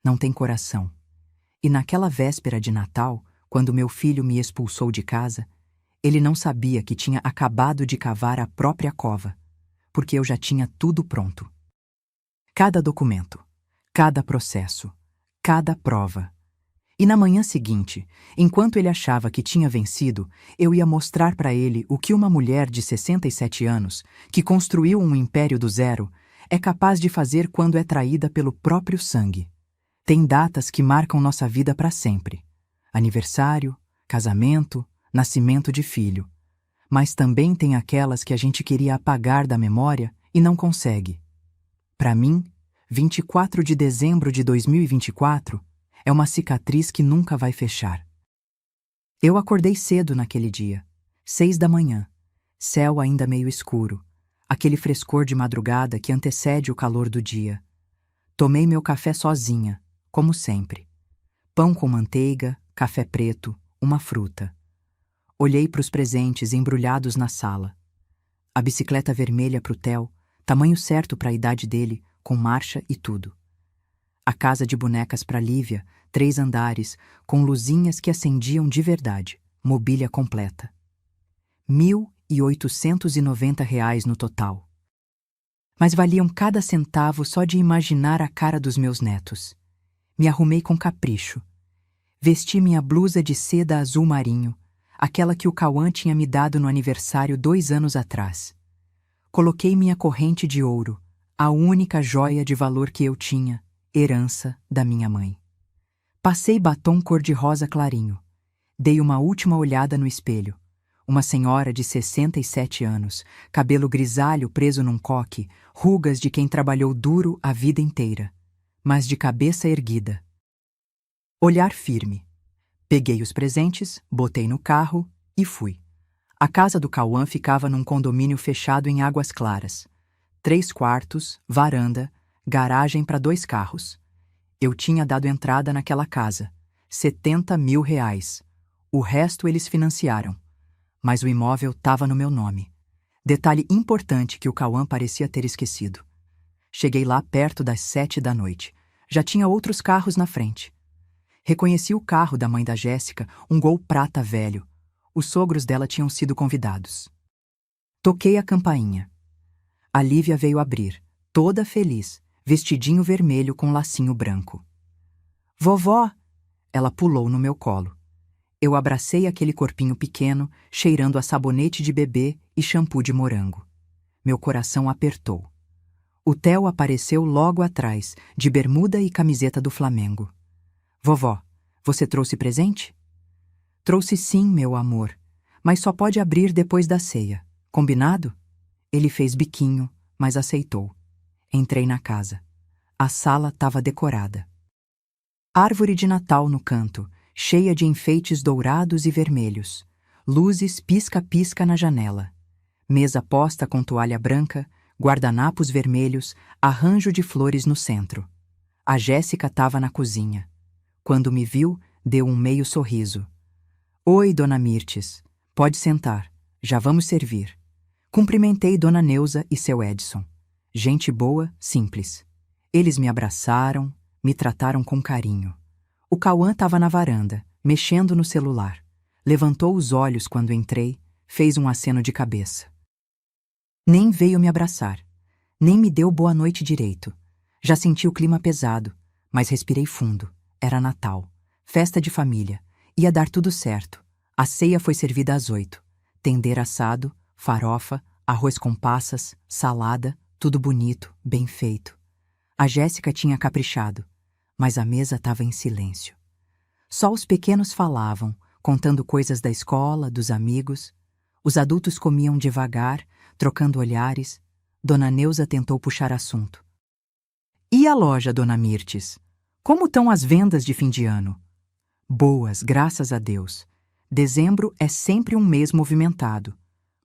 S1: Não tem coração. E naquela véspera de Natal, quando meu filho me expulsou de casa, ele não sabia que tinha acabado de cavar a própria cova, porque eu já tinha tudo pronto. Cada documento, cada processo, cada prova. E na manhã seguinte, enquanto ele achava que tinha vencido, eu ia mostrar para ele o que uma mulher de 67 anos, que construiu um império do zero, é capaz de fazer quando é traída pelo próprio sangue. Tem datas que marcam nossa vida para sempre. Aniversário, casamento, nascimento de filho. Mas também tem aquelas que a gente queria apagar da memória e não consegue. Para mim, 24 de dezembro de 2024, é uma cicatriz que nunca vai fechar. Eu acordei cedo naquele dia, 6 da manhã, céu ainda meio escuro, aquele frescor de madrugada que antecede o calor do dia. Tomei meu café sozinha, como sempre. Pão com manteiga, café preto, uma fruta. Olhei para os presentes embrulhados na sala. A bicicleta vermelha pro Theo, tamanho certo para a idade dele, com marcha e tudo. A casa de bonecas para Lívia, 3 andares, com luzinhas que acendiam de verdade, mobília completa. R$ 1.890 no total. Mas valiam cada centavo só de imaginar a cara dos meus netos. Me arrumei com capricho. Vesti minha blusa de seda azul marinho, aquela que o Cauã tinha me dado no aniversário 2 anos atrás. Coloquei minha corrente de ouro, a única joia de valor que eu tinha, herança da minha mãe. Passei batom cor-de-rosa clarinho. Dei uma última olhada no espelho. Uma senhora de 67 anos, cabelo grisalho preso num coque, rugas de quem trabalhou duro a vida inteira, mas de cabeça erguida. Olhar firme. Peguei os presentes, botei no carro e fui. A casa do Cauã ficava num condomínio fechado em Águas Claras. 3 quartos, varanda, garagem para 2 carros. Eu tinha dado entrada naquela casa. R$ 70 mil. O resto eles financiaram. Mas o imóvel estava no meu nome. Detalhe importante que o Cauã parecia ter esquecido. Cheguei lá perto das 7 da noite. Já tinha outros carros na frente. Reconheci o carro da mãe da Jéssica, um Gol prata velho. Os sogros dela tinham sido convidados. Toquei a campainha. A Lívia veio abrir, toda feliz, vestidinho vermelho com lacinho branco. Vovó! Ela pulou no meu colo. Eu abracei aquele corpinho pequeno, cheirando a sabonete de bebê e shampoo de morango. Meu coração apertou. O Theo apareceu logo atrás, de bermuda e camiseta do Flamengo. Vovó, você trouxe presente? Trouxe sim, meu amor, mas só pode abrir depois da ceia. Combinado? Ele fez biquinho, mas aceitou. Entrei na casa. A sala estava decorada. Árvore de Natal no canto, cheia de enfeites dourados e vermelhos. Luzes pisca-pisca na janela. Mesa posta com toalha branca, guardanapos vermelhos, arranjo de flores no centro. A Jéssica estava na cozinha. Quando me viu, deu um meio sorriso. Oi, Dona Mirtes. Pode sentar. Já vamos servir. Cumprimentei Dona Neuza e seu Edson. Gente boa, simples. Eles me abraçaram, me trataram com carinho. O Cauã estava na varanda, mexendo no celular. Levantou os olhos quando entrei, fez um aceno de cabeça. Nem veio me abraçar. Nem me deu boa noite direito. Já senti o clima pesado, mas respirei fundo. Era Natal. Festa de família. Ia dar tudo certo. A ceia foi servida às 8. Tender assado, farofa, arroz com passas, salada, tudo bonito, bem feito. A Jéssica tinha caprichado, mas a mesa estava em silêncio. Só os pequenos falavam, contando coisas da escola, dos amigos. Os adultos comiam devagar, trocando olhares. Dona Neuza tentou puxar assunto. E a loja, Dona Mirtes? Como estão as vendas de fim de ano? Boas, graças a Deus. Dezembro é sempre um mês movimentado.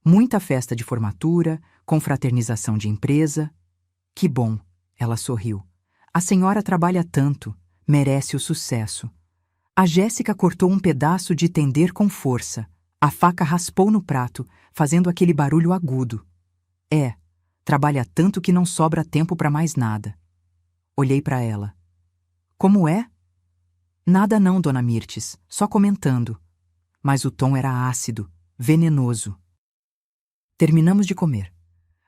S1: Muita festa de formatura, confraternização de empresa. Que bom, ela sorriu. A senhora trabalha tanto, merece o sucesso. A Jéssica cortou um pedaço de tender com força. A faca raspou no prato, fazendo aquele barulho agudo. Trabalha tanto que não sobra tempo para mais nada. Olhei para ela. Como é? Nada não, Dona Mirtes, só comentando. Mas o tom era ácido, venenoso. Terminamos de comer.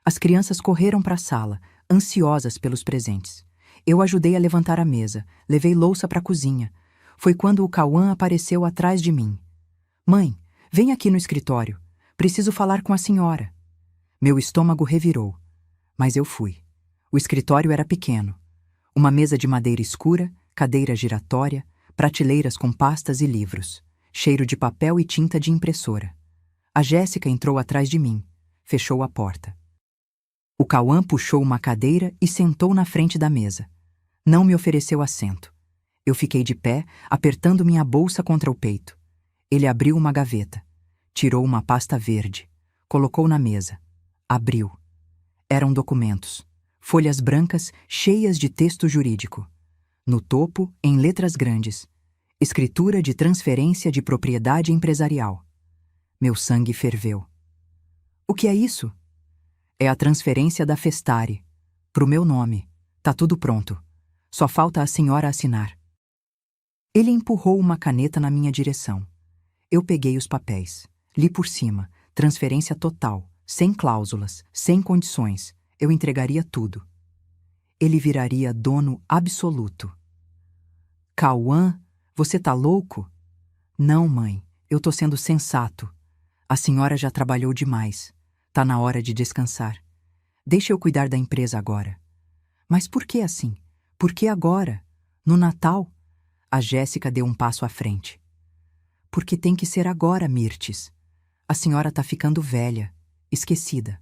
S1: As crianças correram para a sala, ansiosas pelos presentes. Eu ajudei a levantar a mesa, levei louça para a cozinha. Foi quando o Cauã apareceu atrás de mim. Mãe, vem aqui no escritório. Preciso falar com a senhora. Meu estômago revirou. Mas eu fui. O escritório era pequeno. Uma mesa de madeira escura, cadeira giratória, prateleiras com pastas e livros, cheiro de papel e tinta de impressora. A Jéssica entrou atrás de mim, fechou a porta. O Cauã puxou uma cadeira e sentou na frente da mesa. Não me ofereceu assento. Eu fiquei de pé, apertando minha bolsa contra o peito. Ele abriu uma gaveta. Tirou uma pasta verde. Colocou na mesa. Abriu. Eram documentos. Folhas brancas cheias de texto jurídico. No topo, em letras grandes, escritura de transferência de propriedade empresarial. Meu sangue ferveu. O que é isso? É a transferência da Festare. Pro meu nome. Tá tudo pronto. Só falta a senhora assinar. Ele empurrou uma caneta na minha direção. Eu peguei os papéis. Li por cima. Transferência total. Sem cláusulas. Sem condições. Eu entregaria tudo. Ele viraria dono absoluto. Cauã, você tá louco? Não, mãe, eu tô sendo sensato. A senhora já trabalhou demais. Tá na hora de descansar. Deixa eu cuidar da empresa agora. Mas por que assim? Por que agora? No Natal? A Jéssica deu um passo à frente. Porque tem que ser agora, Mirtes. A senhora tá ficando velha, esquecida.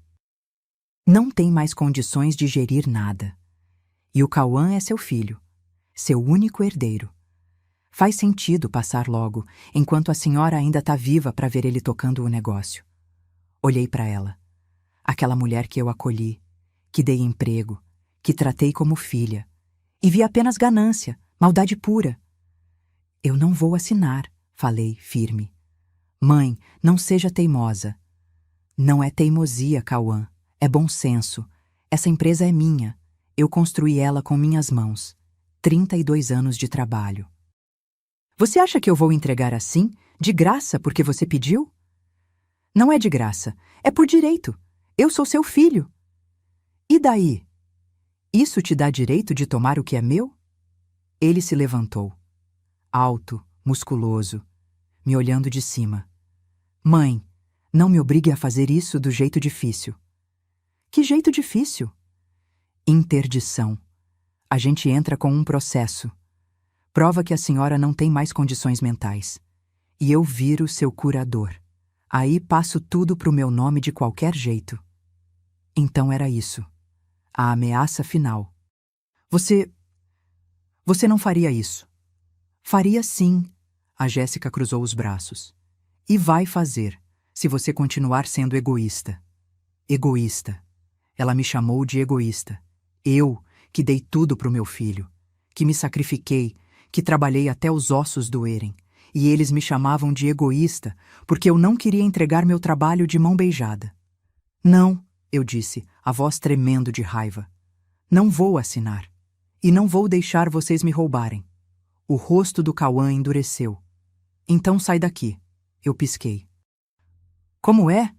S1: Não tem mais condições de gerir nada. E o Cauã é seu filho, seu único herdeiro. Faz sentido passar logo, enquanto a senhora ainda tá viva para ver ele tocando o negócio. Olhei para ela. Aquela mulher que eu acolhi, que dei emprego, que tratei como filha. E vi apenas ganância, maldade pura. Eu não vou assinar, falei, firme. Mãe, não seja teimosa. Não é teimosia, Cauã. É bom senso. Essa empresa é minha. Eu construí ela com minhas mãos. 32 anos de trabalho. Você acha que eu vou entregar assim, de graça, porque você pediu? Não é de graça, é por direito. Eu sou seu filho. E daí? Isso te dá direito de tomar o que é meu? Ele se levantou. Alto, musculoso, me olhando de cima. Mãe, não me obrigue a fazer isso do jeito difícil. Que jeito difícil? Interdição. A gente entra com um processo. Prova que a senhora não tem mais condições mentais. E eu viro seu curador. Aí passo tudo pro meu nome de qualquer jeito. Então era isso. A ameaça final. Você não faria isso. Faria sim. A Jéssica cruzou os braços. E vai fazer, se você continuar sendo egoísta. Egoísta. Ela me chamou de egoísta. Eu, que dei tudo pro meu filho, que me sacrifiquei, que trabalhei até os ossos doerem, e eles me chamavam de egoísta porque eu não queria entregar meu trabalho de mão beijada. Não, eu disse, a voz tremendo de raiva. Não vou assinar. E não vou deixar vocês me roubarem. O rosto do Cauã endureceu. Então sai daqui. Eu pisquei. Como é?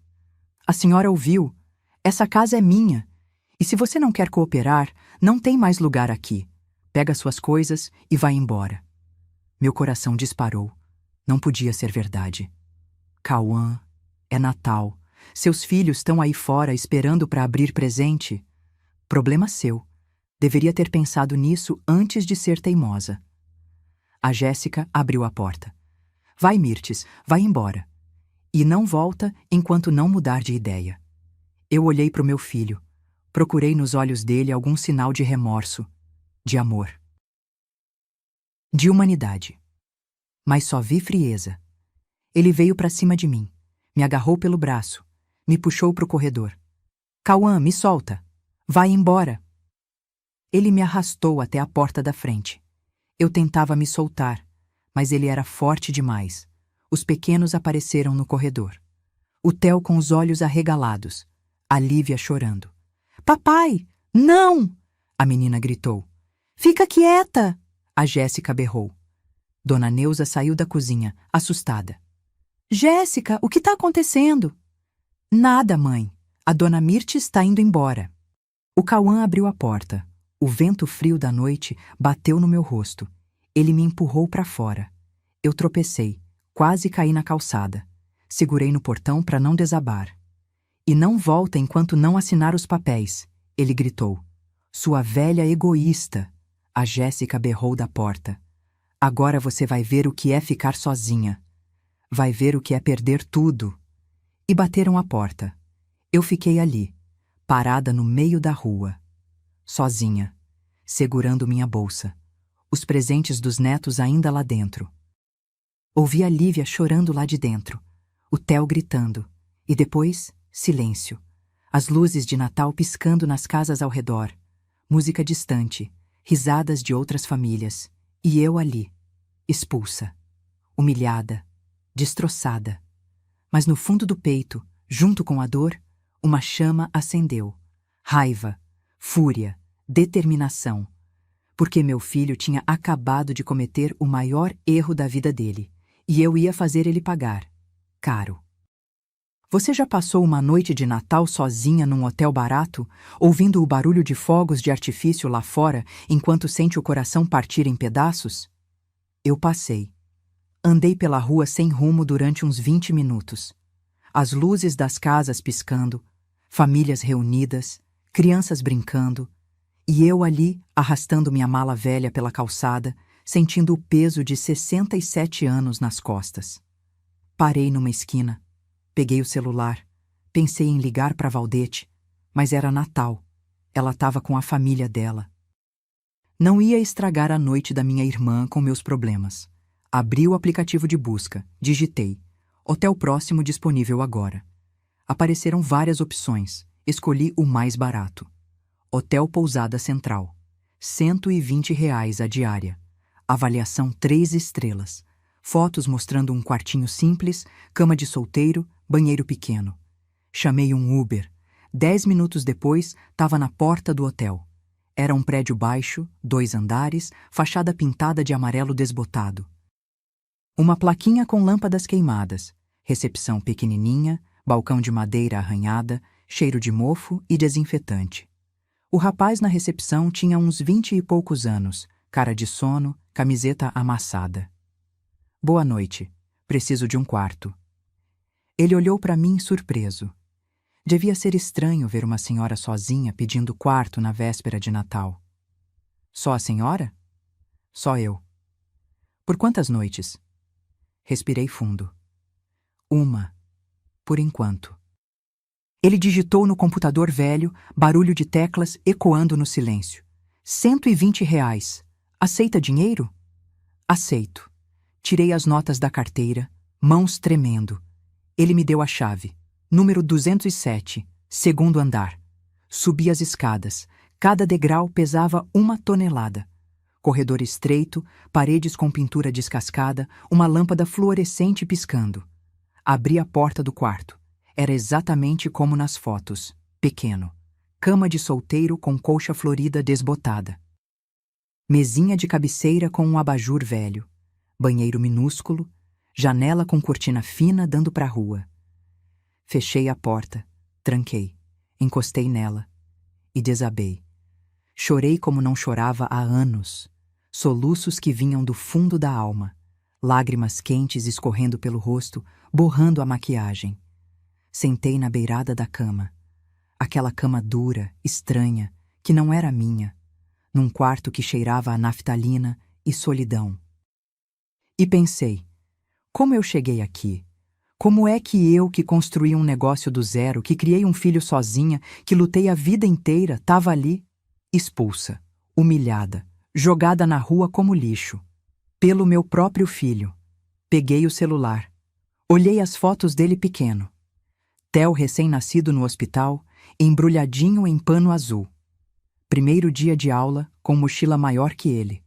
S1: A senhora ouviu. Essa casa é minha. E se você não quer cooperar, não tem mais lugar aqui. Pega suas coisas e vai embora. Meu coração disparou. Não podia ser verdade. Cauã, é Natal. Seus filhos estão aí fora esperando para abrir presente. Problema seu. Deveria ter pensado nisso antes de ser teimosa. A Jéssica abriu a porta. Vai, Mirtes, vai embora. E não volta enquanto não mudar de ideia. Eu olhei para o meu filho. Procurei nos olhos dele algum sinal de remorso, de amor, de humanidade. Mas só vi frieza. Ele veio para cima de mim, me agarrou pelo braço, me puxou para o corredor. Cauã, me solta. Vai embora. Ele me arrastou até a porta da frente. Eu tentava me soltar, mas ele era forte demais. Os pequenos apareceram no corredor. O Theo com os olhos arregalados. A Lívia chorando. Papai, não! A menina gritou. Fica quieta! A Jéssica berrou. Dona Neuza saiu da cozinha, assustada. Jéssica, o que está acontecendo? Nada, mãe. A dona Mirtes está indo embora. O Cauã abriu a porta. O vento frio da noite bateu no meu rosto. Ele me empurrou para fora. Eu tropecei, quase caí na calçada. Segurei no portão para não desabar. E não volta enquanto não assinar os papéis, ele gritou. Sua velha egoísta. A Jéssica berrou da porta. Agora você vai ver o que é ficar sozinha. Vai ver o que é perder tudo. E bateram a porta. Eu fiquei ali, parada no meio da rua, sozinha, segurando minha bolsa, os presentes dos netos ainda lá dentro. Ouvi a Lívia chorando lá de dentro, o Theo gritando, e depois, silêncio. As luzes de Natal piscando nas casas ao redor, música distante, risadas de outras famílias, e eu ali, expulsa, humilhada, destroçada. Mas no fundo do peito, junto com a dor, uma chama acendeu. Raiva, fúria, determinação. Porque meu filho tinha acabado de cometer o maior erro da vida dele, e eu ia fazer ele pagar. Caro. Você já passou uma noite de Natal sozinha num hotel barato, ouvindo o barulho de fogos de artifício lá fora enquanto sente o coração partir em pedaços? Eu passei. Andei pela rua sem rumo durante uns 20 minutos. As luzes das casas piscando, famílias reunidas, crianças brincando, e eu ali arrastando minha mala velha pela calçada, sentindo o peso de 67 anos nas costas. Parei numa esquina. Peguei o celular, pensei em ligar para Valdete, mas era Natal. Ela estava com a família dela. Não ia estragar a noite da minha irmã com meus problemas. Abri o aplicativo de busca, digitei. Hotel próximo disponível agora. Apareceram várias opções. Escolhi o mais barato. Hotel Pousada Central. R$ 120 a diária. Avaliação 3 estrelas. Fotos mostrando um quartinho simples, cama de solteiro, banheiro pequeno. Chamei um Uber. 10 minutos depois, estava na porta do hotel. Era um prédio baixo, 2 andares, fachada pintada de amarelo desbotado. Uma plaquinha com lâmpadas queimadas, recepção pequenininha, balcão de madeira arranhada, cheiro de mofo e desinfetante. O rapaz na recepção tinha uns 20 e poucos anos, cara de sono, camiseta amassada. Boa noite. Preciso de um quarto. Ele olhou para mim surpreso. Devia ser estranho ver uma senhora sozinha pedindo quarto na véspera de Natal. Só a senhora? Só eu. Por quantas noites? Respirei fundo. Uma, por enquanto. Ele digitou no computador velho, barulho de teclas ecoando no silêncio. R$ 120. Aceita dinheiro? Aceito. Tirei as notas da carteira, mãos tremendo. Ele me deu a chave. Número 207, segundo andar. Subi as escadas. Cada degrau pesava 1 tonelada. Corredor estreito, paredes com pintura descascada, uma lâmpada fluorescente piscando. Abri a porta do quarto. Era exatamente como nas fotos. Pequeno. Cama de solteiro com colcha florida desbotada. Mesinha de cabeceira com um abajur velho. Banheiro minúsculo, janela com cortina fina dando para a rua. Fechei a porta, tranquei, encostei nela e desabei. Chorei como não chorava há anos, soluços que vinham do fundo da alma, lágrimas quentes escorrendo pelo rosto, borrando a maquiagem. Sentei na beirada da cama, aquela cama dura, estranha, que não era minha, num quarto que cheirava a naftalina e solidão. E pensei, como eu cheguei aqui? Como é que eu, que construí um negócio do zero, que criei um filho sozinha, que lutei a vida inteira, estava ali, expulsa, humilhada, jogada na rua como lixo, pelo meu próprio filho. Peguei o celular. Olhei as fotos dele pequeno. Theo recém-nascido no hospital, embrulhadinho em pano azul. Primeiro dia de aula, com mochila maior que ele.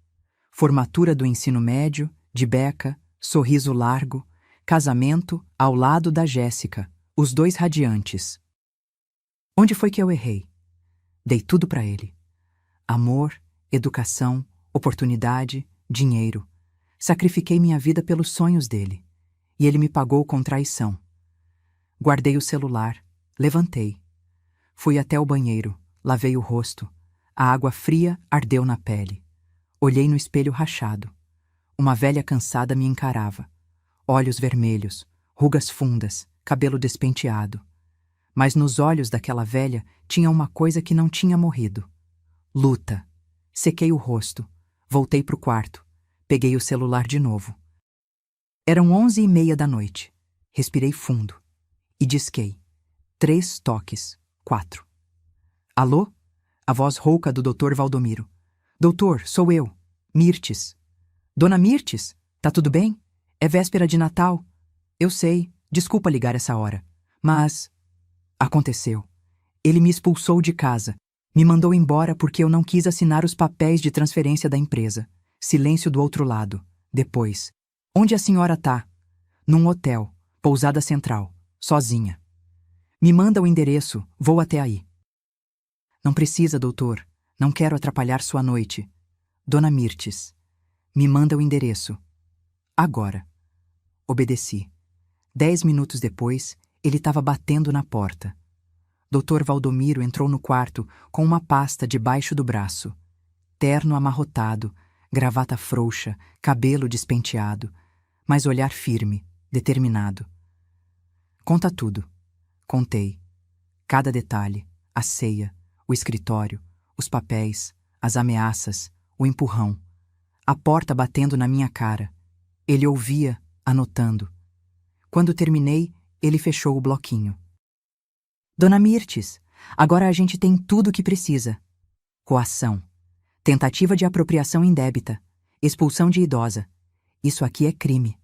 S1: Formatura do ensino médio, de beca, sorriso largo, casamento ao lado da Jéssica, os dois radiantes. Onde foi que eu errei? Dei tudo para ele. Amor, educação, oportunidade, dinheiro. Sacrifiquei minha vida pelos sonhos dele. E ele me pagou com traição. Guardei o celular, levantei. Fui até o banheiro, lavei o rosto. A água fria ardeu na pele. Olhei no espelho rachado. Uma velha cansada me encarava. Olhos vermelhos, rugas fundas, cabelo despenteado. Mas nos olhos daquela velha tinha uma coisa que não tinha morrido. Luta. Sequei o rosto. Voltei pro quarto. Peguei o celular de novo. Eram 11h30 da noite. Respirei fundo. E disquei. 3 toques. 4. Alô? A voz rouca do Dr. Valdomiro. Doutor, sou eu. Mirtes. Dona Mirtes, tá tudo bem? É véspera de Natal. Eu sei, desculpa ligar essa hora. Mas... aconteceu. Ele me expulsou de casa. Me mandou embora porque eu não quis assinar os papéis de transferência da empresa. Silêncio do outro lado. Depois. Onde a senhora tá? Num hotel. Pousada Central. Sozinha. Me manda o endereço, vou até aí. Não precisa, doutor. Não quero atrapalhar sua noite. Dona Mirtes. Me manda o endereço. Agora. Obedeci. 10 minutos depois, ele estava batendo na porta. Dr. Valdomiro entrou no quarto com uma pasta debaixo do braço. Terno amarrotado, gravata frouxa, cabelo despenteado, mas olhar firme, determinado. Conta tudo. Contei. Cada detalhe, a ceia, o escritório, os papéis, as ameaças, o empurrão. A porta batendo na minha cara. Ele ouvia, anotando. Quando terminei, ele fechou o bloquinho. Dona Mirtes, agora a gente tem tudo o que precisa. Coação. Tentativa de apropriação indébita. Expulsão de idosa. Isso aqui é crime.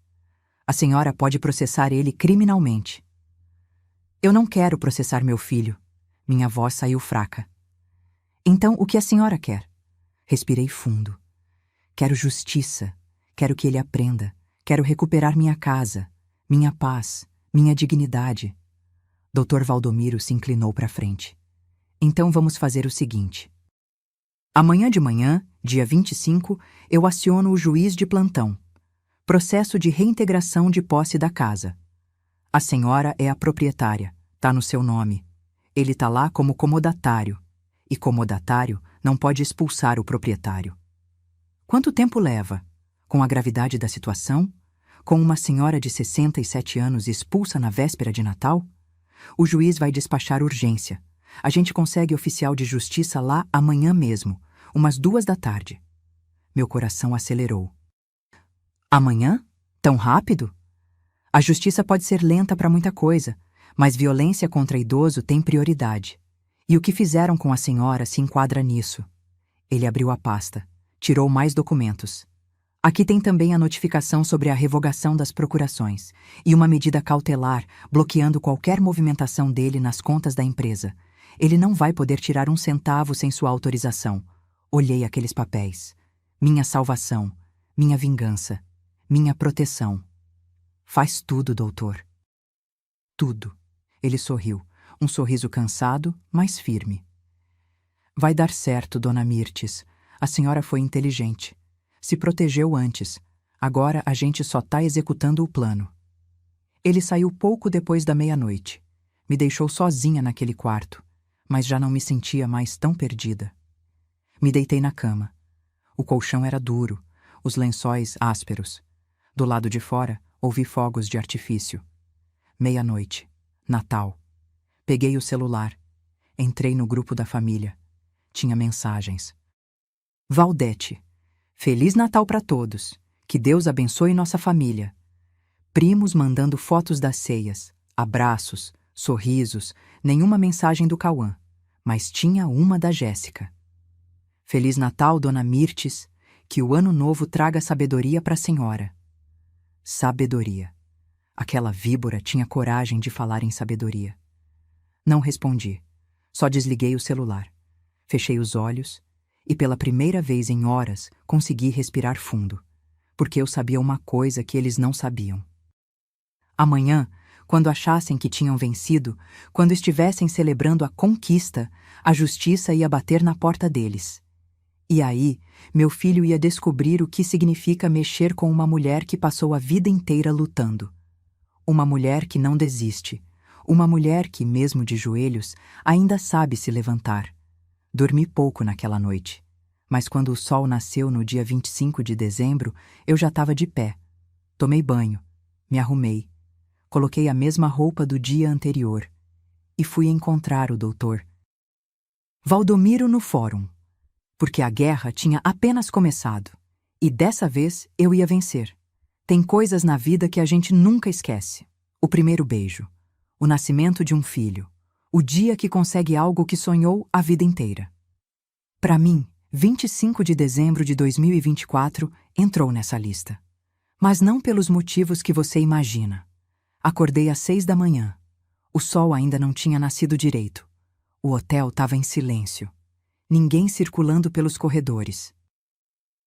S1: A senhora pode processar ele criminalmente. Eu não quero processar meu filho. Minha voz saiu fraca. Então, o que a senhora quer? Respirei fundo. Quero justiça. Quero que ele aprenda. Quero recuperar minha casa, minha paz, minha dignidade. Dr. Valdomiro se inclinou para frente. Então vamos fazer o seguinte. Amanhã de manhã, dia 25, eu aciono o juiz de plantão. Processo de reintegração de posse da casa. A senhora é a proprietária, tá no seu nome. Ele tá lá como comodatário. E comodatário não pode expulsar o proprietário. Quanto tempo leva? Com a gravidade da situação? Com uma senhora de 67 anos expulsa na véspera de Natal? O juiz vai despachar urgência. A gente consegue oficial de justiça lá amanhã mesmo, umas 2 da tarde. Meu coração acelerou. Amanhã? Tão rápido? A justiça pode ser lenta para muita coisa, mas violência contra idoso tem prioridade. E o que fizeram com a senhora se enquadra nisso. Ele abriu a pasta, tirou mais documentos. Aqui tem também a notificação sobre a revogação das procurações e uma medida cautelar bloqueando qualquer movimentação dele nas contas da empresa. Ele não vai poder tirar um centavo sem sua autorização. Olhei aqueles papéis. Minha salvação, minha vingança, minha proteção. Faz tudo, doutor. Tudo. Ele sorriu, um sorriso cansado, mas firme. Vai dar certo, dona Mirtes. A senhora foi inteligente. Se protegeu antes. Agora a gente só tá executando o plano. Ele saiu pouco depois da meia-noite. Me deixou sozinha naquele quarto, mas já não me sentia mais tão perdida. Me deitei na cama. O colchão era duro, os lençóis ásperos. Do lado de fora, ouvi fogos de artifício. Meia-noite. Natal. Peguei o celular. Entrei no grupo da família. Tinha mensagens. Valdete. Feliz Natal para todos. Que Deus abençoe nossa família. Primos mandando fotos das ceias, abraços, sorrisos, nenhuma mensagem do Cauã, mas tinha uma da Jéssica. Feliz Natal, dona Mirtes. Que o ano novo traga sabedoria para a senhora. Sabedoria. Aquela víbora tinha coragem de falar em sabedoria. Não respondi. Só desliguei o celular. Fechei os olhos e pela primeira vez em horas consegui respirar fundo, porque eu sabia uma coisa que eles não sabiam. Amanhã, quando achassem que tinham vencido, quando estivessem celebrando a conquista, a justiça ia bater na porta deles. E aí, meu filho ia descobrir o que significa mexer com uma mulher que passou a vida inteira lutando. Uma mulher que não desiste. Uma mulher que, mesmo de joelhos, ainda sabe se levantar. Dormi pouco naquela noite, mas quando o sol nasceu no dia 25 de dezembro, eu já estava de pé. Tomei banho, me arrumei, coloquei a mesma roupa do dia anterior e fui encontrar o doutor Valdomiro no fórum, porque a guerra tinha apenas começado e dessa vez eu ia vencer. Tem coisas na vida que a gente nunca esquece. O primeiro beijo, o nascimento de um filho, O dia que consegue algo que sonhou a vida inteira. Para mim, 25 de dezembro de 2024 entrou nessa lista. Mas não pelos motivos que você imagina. Acordei às 6 da manhã. O sol ainda não tinha nascido direito. O hotel estava em silêncio. Ninguém circulando pelos corredores.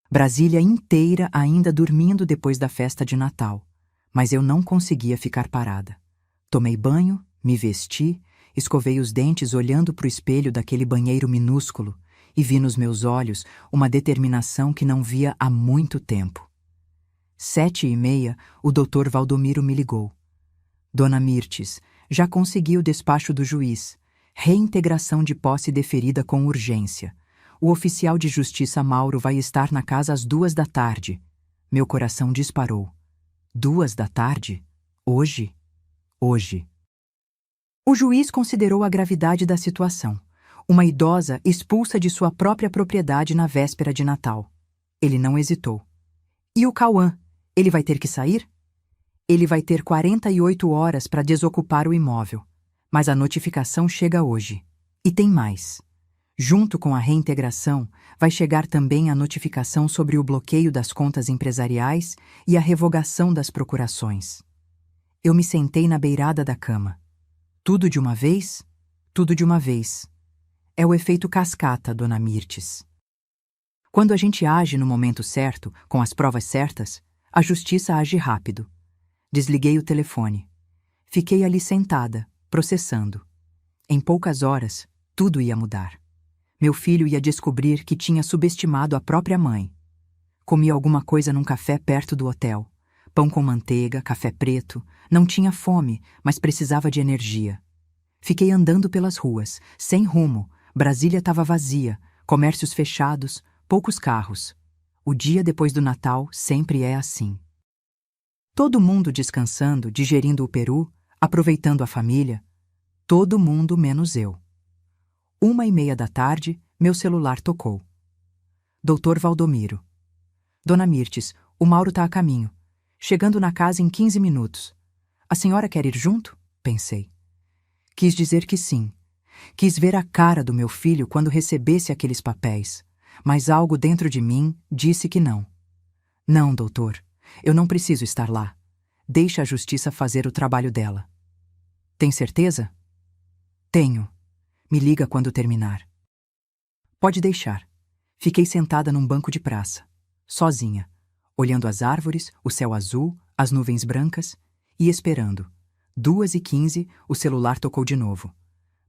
S1: Brasília inteira ainda dormindo depois da festa de Natal. Mas eu não conseguia ficar parada. Tomei banho, me vesti, escovei os dentes olhando para o espelho daquele banheiro minúsculo e vi nos meus olhos uma determinação que não via há muito tempo. 7h30, o Dr. Valdomiro me ligou. Dona Mirtes, já consegui o despacho do juiz. Reintegração de posse deferida com urgência. O oficial de justiça Mauro vai estar na casa às 2h. Meu coração disparou. 2h? Hoje? Hoje. O juiz considerou a gravidade da situação. Uma idosa expulsa de sua própria propriedade na véspera de Natal. Ele não hesitou. E o Cauã? Ele vai ter que sair? Ele vai ter 48 horas para desocupar o imóvel. Mas a notificação chega hoje. E tem mais. Junto com a reintegração, vai chegar também a notificação sobre o bloqueio das contas empresariais e a revogação das procurações. Eu me sentei na beirada da cama. Tudo de uma vez? Tudo de uma vez. É o efeito cascata, Dona Mirtes. Quando a gente age no momento certo, com as provas certas, a justiça age rápido. Desliguei o telefone. Fiquei ali sentada, processando. Em poucas horas, tudo ia mudar. Meu filho ia descobrir que tinha subestimado a própria mãe. Comi alguma coisa num café perto do hotel. Pão com manteiga, café preto. Não tinha fome, mas precisava de energia. Fiquei andando pelas ruas, sem rumo. Brasília estava vazia, comércios fechados, poucos carros. O dia depois do Natal sempre é assim. Todo mundo descansando, digerindo o peru, aproveitando a família. Todo mundo menos eu. 1h30, meu celular tocou. Dr. Valdomiro. Dona Mirtes, o Mauro está a caminho. Chegando na casa em 15 minutos. A senhora quer ir junto? Pensei. Quis dizer que sim. Quis ver a cara do meu filho quando recebesse aqueles papéis. Mas algo dentro de mim disse que não. Não, doutor. Eu não preciso estar lá. Deixa a justiça fazer o trabalho dela. Tem certeza? Tenho. Me liga quando terminar. Pode deixar. Fiquei sentada num banco de praça, sozinha, olhando as árvores, o céu azul, as nuvens brancas e esperando. 2h15, o celular tocou de novo.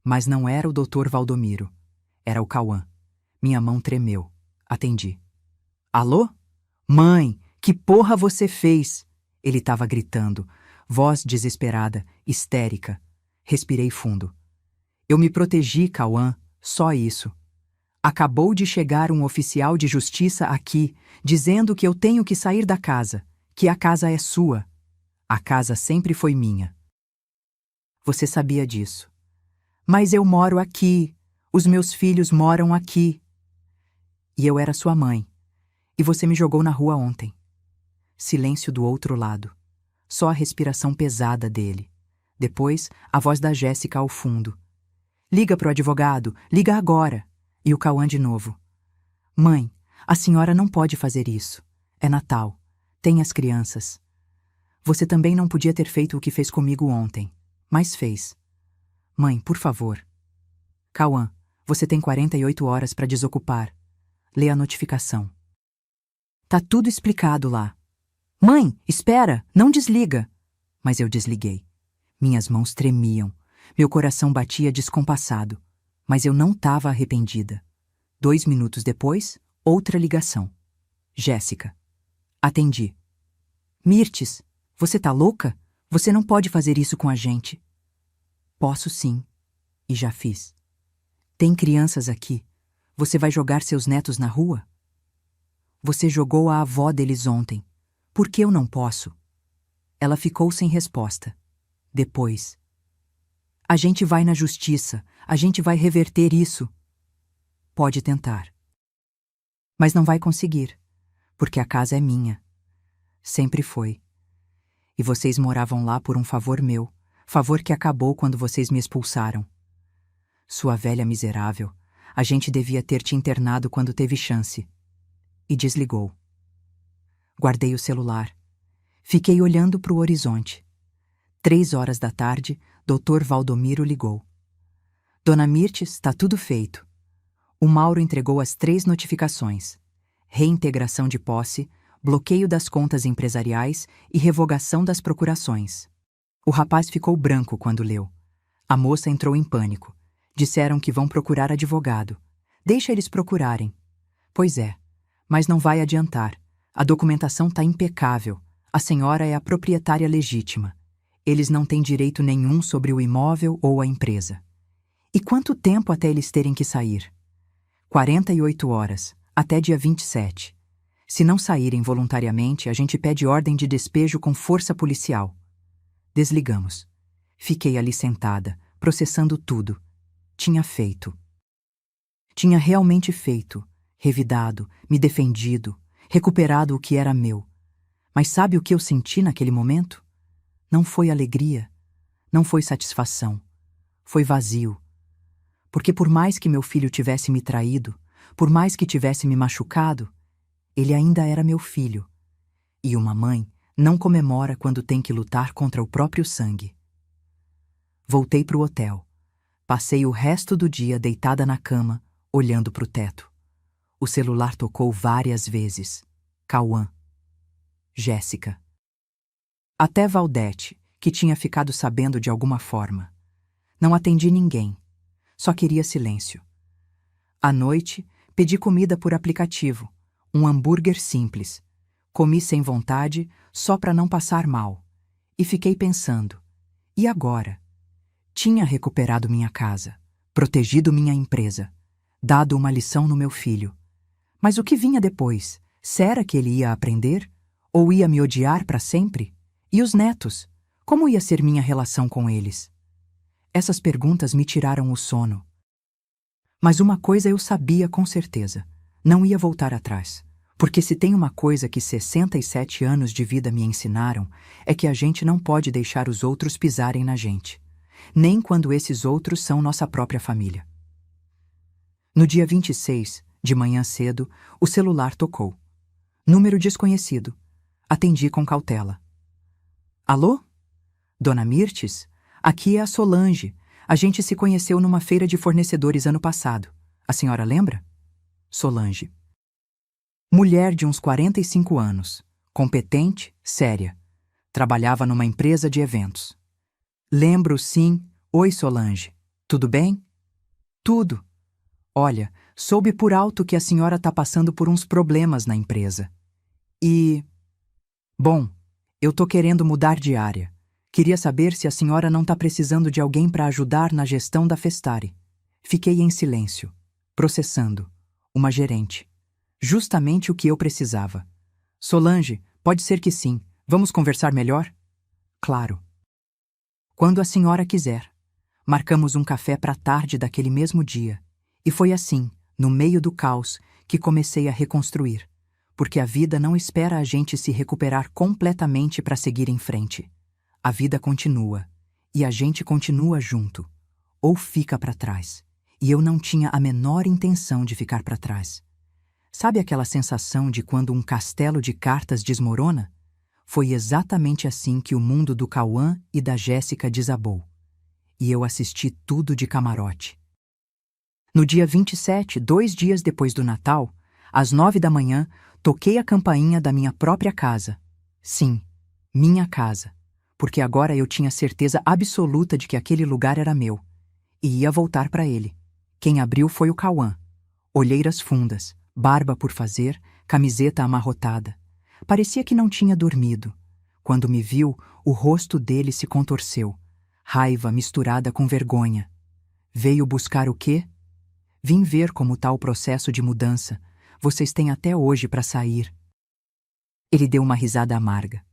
S1: Mas não era o Dr. Valdomiro. Era o Cauã. Minha mão tremeu. Atendi. Alô? Mãe, que porra você fez? Ele estava gritando, voz desesperada, histérica. Respirei fundo. Eu me protegi, Cauã, só isso. Acabou de chegar um oficial de justiça aqui, dizendo que eu tenho que sair da casa, que a casa é sua. A casa sempre foi minha. Você sabia disso. Mas eu moro aqui, os meus filhos moram aqui. E eu era sua mãe, e você me jogou na rua ontem. Silêncio do outro lado. Só a respiração pesada dele. Depois, a voz da Jéssica ao fundo. Liga pro advogado, liga agora. E o Cauã de novo. Mãe, a senhora não pode fazer isso. É Natal. Tem as crianças. Você também não podia ter feito o que fez comigo ontem. Mas fez. Mãe, por favor. Cauã, você tem 48 horas para desocupar. Lê a notificação. Tá tudo explicado lá. Mãe, espera, não desliga. Mas eu desliguei. Minhas mãos tremiam. Meu coração batia descompassado. Mas eu não estava arrependida. 2 minutos depois, outra ligação. Jéssica. Atendi. Mirtes, você tá louca? Você não pode fazer isso com a gente. Posso sim. E já fiz. Tem crianças aqui. Você vai jogar seus netos na rua? Você jogou a avó deles ontem. Por que eu não posso? Ela ficou sem resposta. Depois. A gente vai na justiça. A gente vai reverter isso. Pode tentar. Mas não vai conseguir. Porque a casa é minha. Sempre foi. E vocês moravam lá por um favor meu. Favor que acabou quando vocês me expulsaram. Sua velha miserável, a gente devia ter te internado quando teve chance. E desligou. Guardei o celular. Fiquei olhando para o horizonte. 3 horas da tarde, Dr. Valdomiro ligou. Dona Mirtes, tá tudo feito. O Mauro entregou as 3 notificações: reintegração de posse, bloqueio das contas empresariais e revogação das procurações. O rapaz ficou branco quando leu. A moça entrou em pânico. Disseram que vão procurar advogado. Deixa eles procurarem. Pois é, mas não vai adiantar. A documentação tá impecável. A senhora é a proprietária legítima. Eles não têm direito nenhum sobre o imóvel ou a empresa. E quanto tempo até eles terem que sair? 48 horas, até dia 27. Se não saírem voluntariamente, a gente pede ordem de despejo com força policial. Desligamos. Fiquei ali sentada, processando tudo. Tinha feito. Tinha realmente feito, revidado, me defendido, recuperado o que era meu. Mas sabe o que eu senti naquele momento? Não foi alegria, não foi satisfação, foi vazio. Porque por mais que meu filho tivesse me traído, por mais que tivesse me machucado, ele ainda era meu filho. E uma mãe não comemora quando tem que lutar contra o próprio sangue. Voltei para o hotel. Passei o resto do dia deitada na cama, olhando para o teto. O celular tocou várias vezes. Cauã. Jéssica. Até Valdete, que tinha ficado sabendo de alguma forma. Não atendi ninguém. Só queria silêncio. À noite, pedi comida por aplicativo. Um hambúrguer simples. Comi sem vontade, só para não passar mal. E fiquei pensando. E agora? Tinha recuperado minha casa, protegido minha empresa, dado uma lição no meu filho. Mas o que vinha depois? Será que ele ia aprender? Ou ia me odiar para sempre? E os netos? Como ia ser minha relação com eles? Essas perguntas me tiraram o sono. Mas uma coisa eu sabia com certeza: não ia voltar atrás. Porque se tem uma coisa que 67 anos de vida me ensinaram, é que a gente não pode deixar os outros pisarem na gente. Nem quando esses outros são nossa própria família. No dia 26, de manhã cedo, o celular tocou. Número desconhecido. Atendi com cautela. Alô? Dona Mirtes? Aqui é a Solange. A gente se conheceu numa feira de fornecedores ano passado. A senhora lembra? Solange. Mulher de uns 45 anos. Competente, séria. Trabalhava numa empresa de eventos. Lembro, sim. Oi, Solange. Tudo bem? Tudo. Olha, soube por alto que a senhora está passando por uns problemas na empresa. Bom, eu tô querendo mudar de área. Queria saber se a senhora não está precisando de alguém para ajudar na gestão da Festare. Fiquei em silêncio, processando. Uma gerente. Justamente o que eu precisava. Solange, pode ser que sim. Vamos conversar melhor? Claro. Quando a senhora quiser. Marcamos um café para a tarde daquele mesmo dia. E foi assim, no meio do caos, que comecei a reconstruir. Porque a vida não espera a gente se recuperar completamente para seguir em frente. A vida continua. E a gente continua junto. Ou fica para trás. E eu não tinha a menor intenção de ficar para trás. Sabe aquela sensação de quando um castelo de cartas desmorona? Foi exatamente assim que o mundo do Cauã e da Jéssica desabou. E eu assisti tudo de camarote. No dia 27, 2 dias depois do Natal, às 9 da manhã, toquei a campainha da minha própria casa. Sim, minha casa. Porque agora eu tinha certeza absoluta de que aquele lugar era meu. E ia voltar para ele. Quem abriu foi o Cauã. Olheiras fundas, barba por fazer, camiseta amarrotada. Parecia que não tinha dormido. Quando me viu, o rosto dele se contorceu. Raiva misturada com vergonha. Veio buscar o quê? Vim ver como tá o processo de mudança. Vocês têm até hoje para sair. Ele deu uma risada amarga.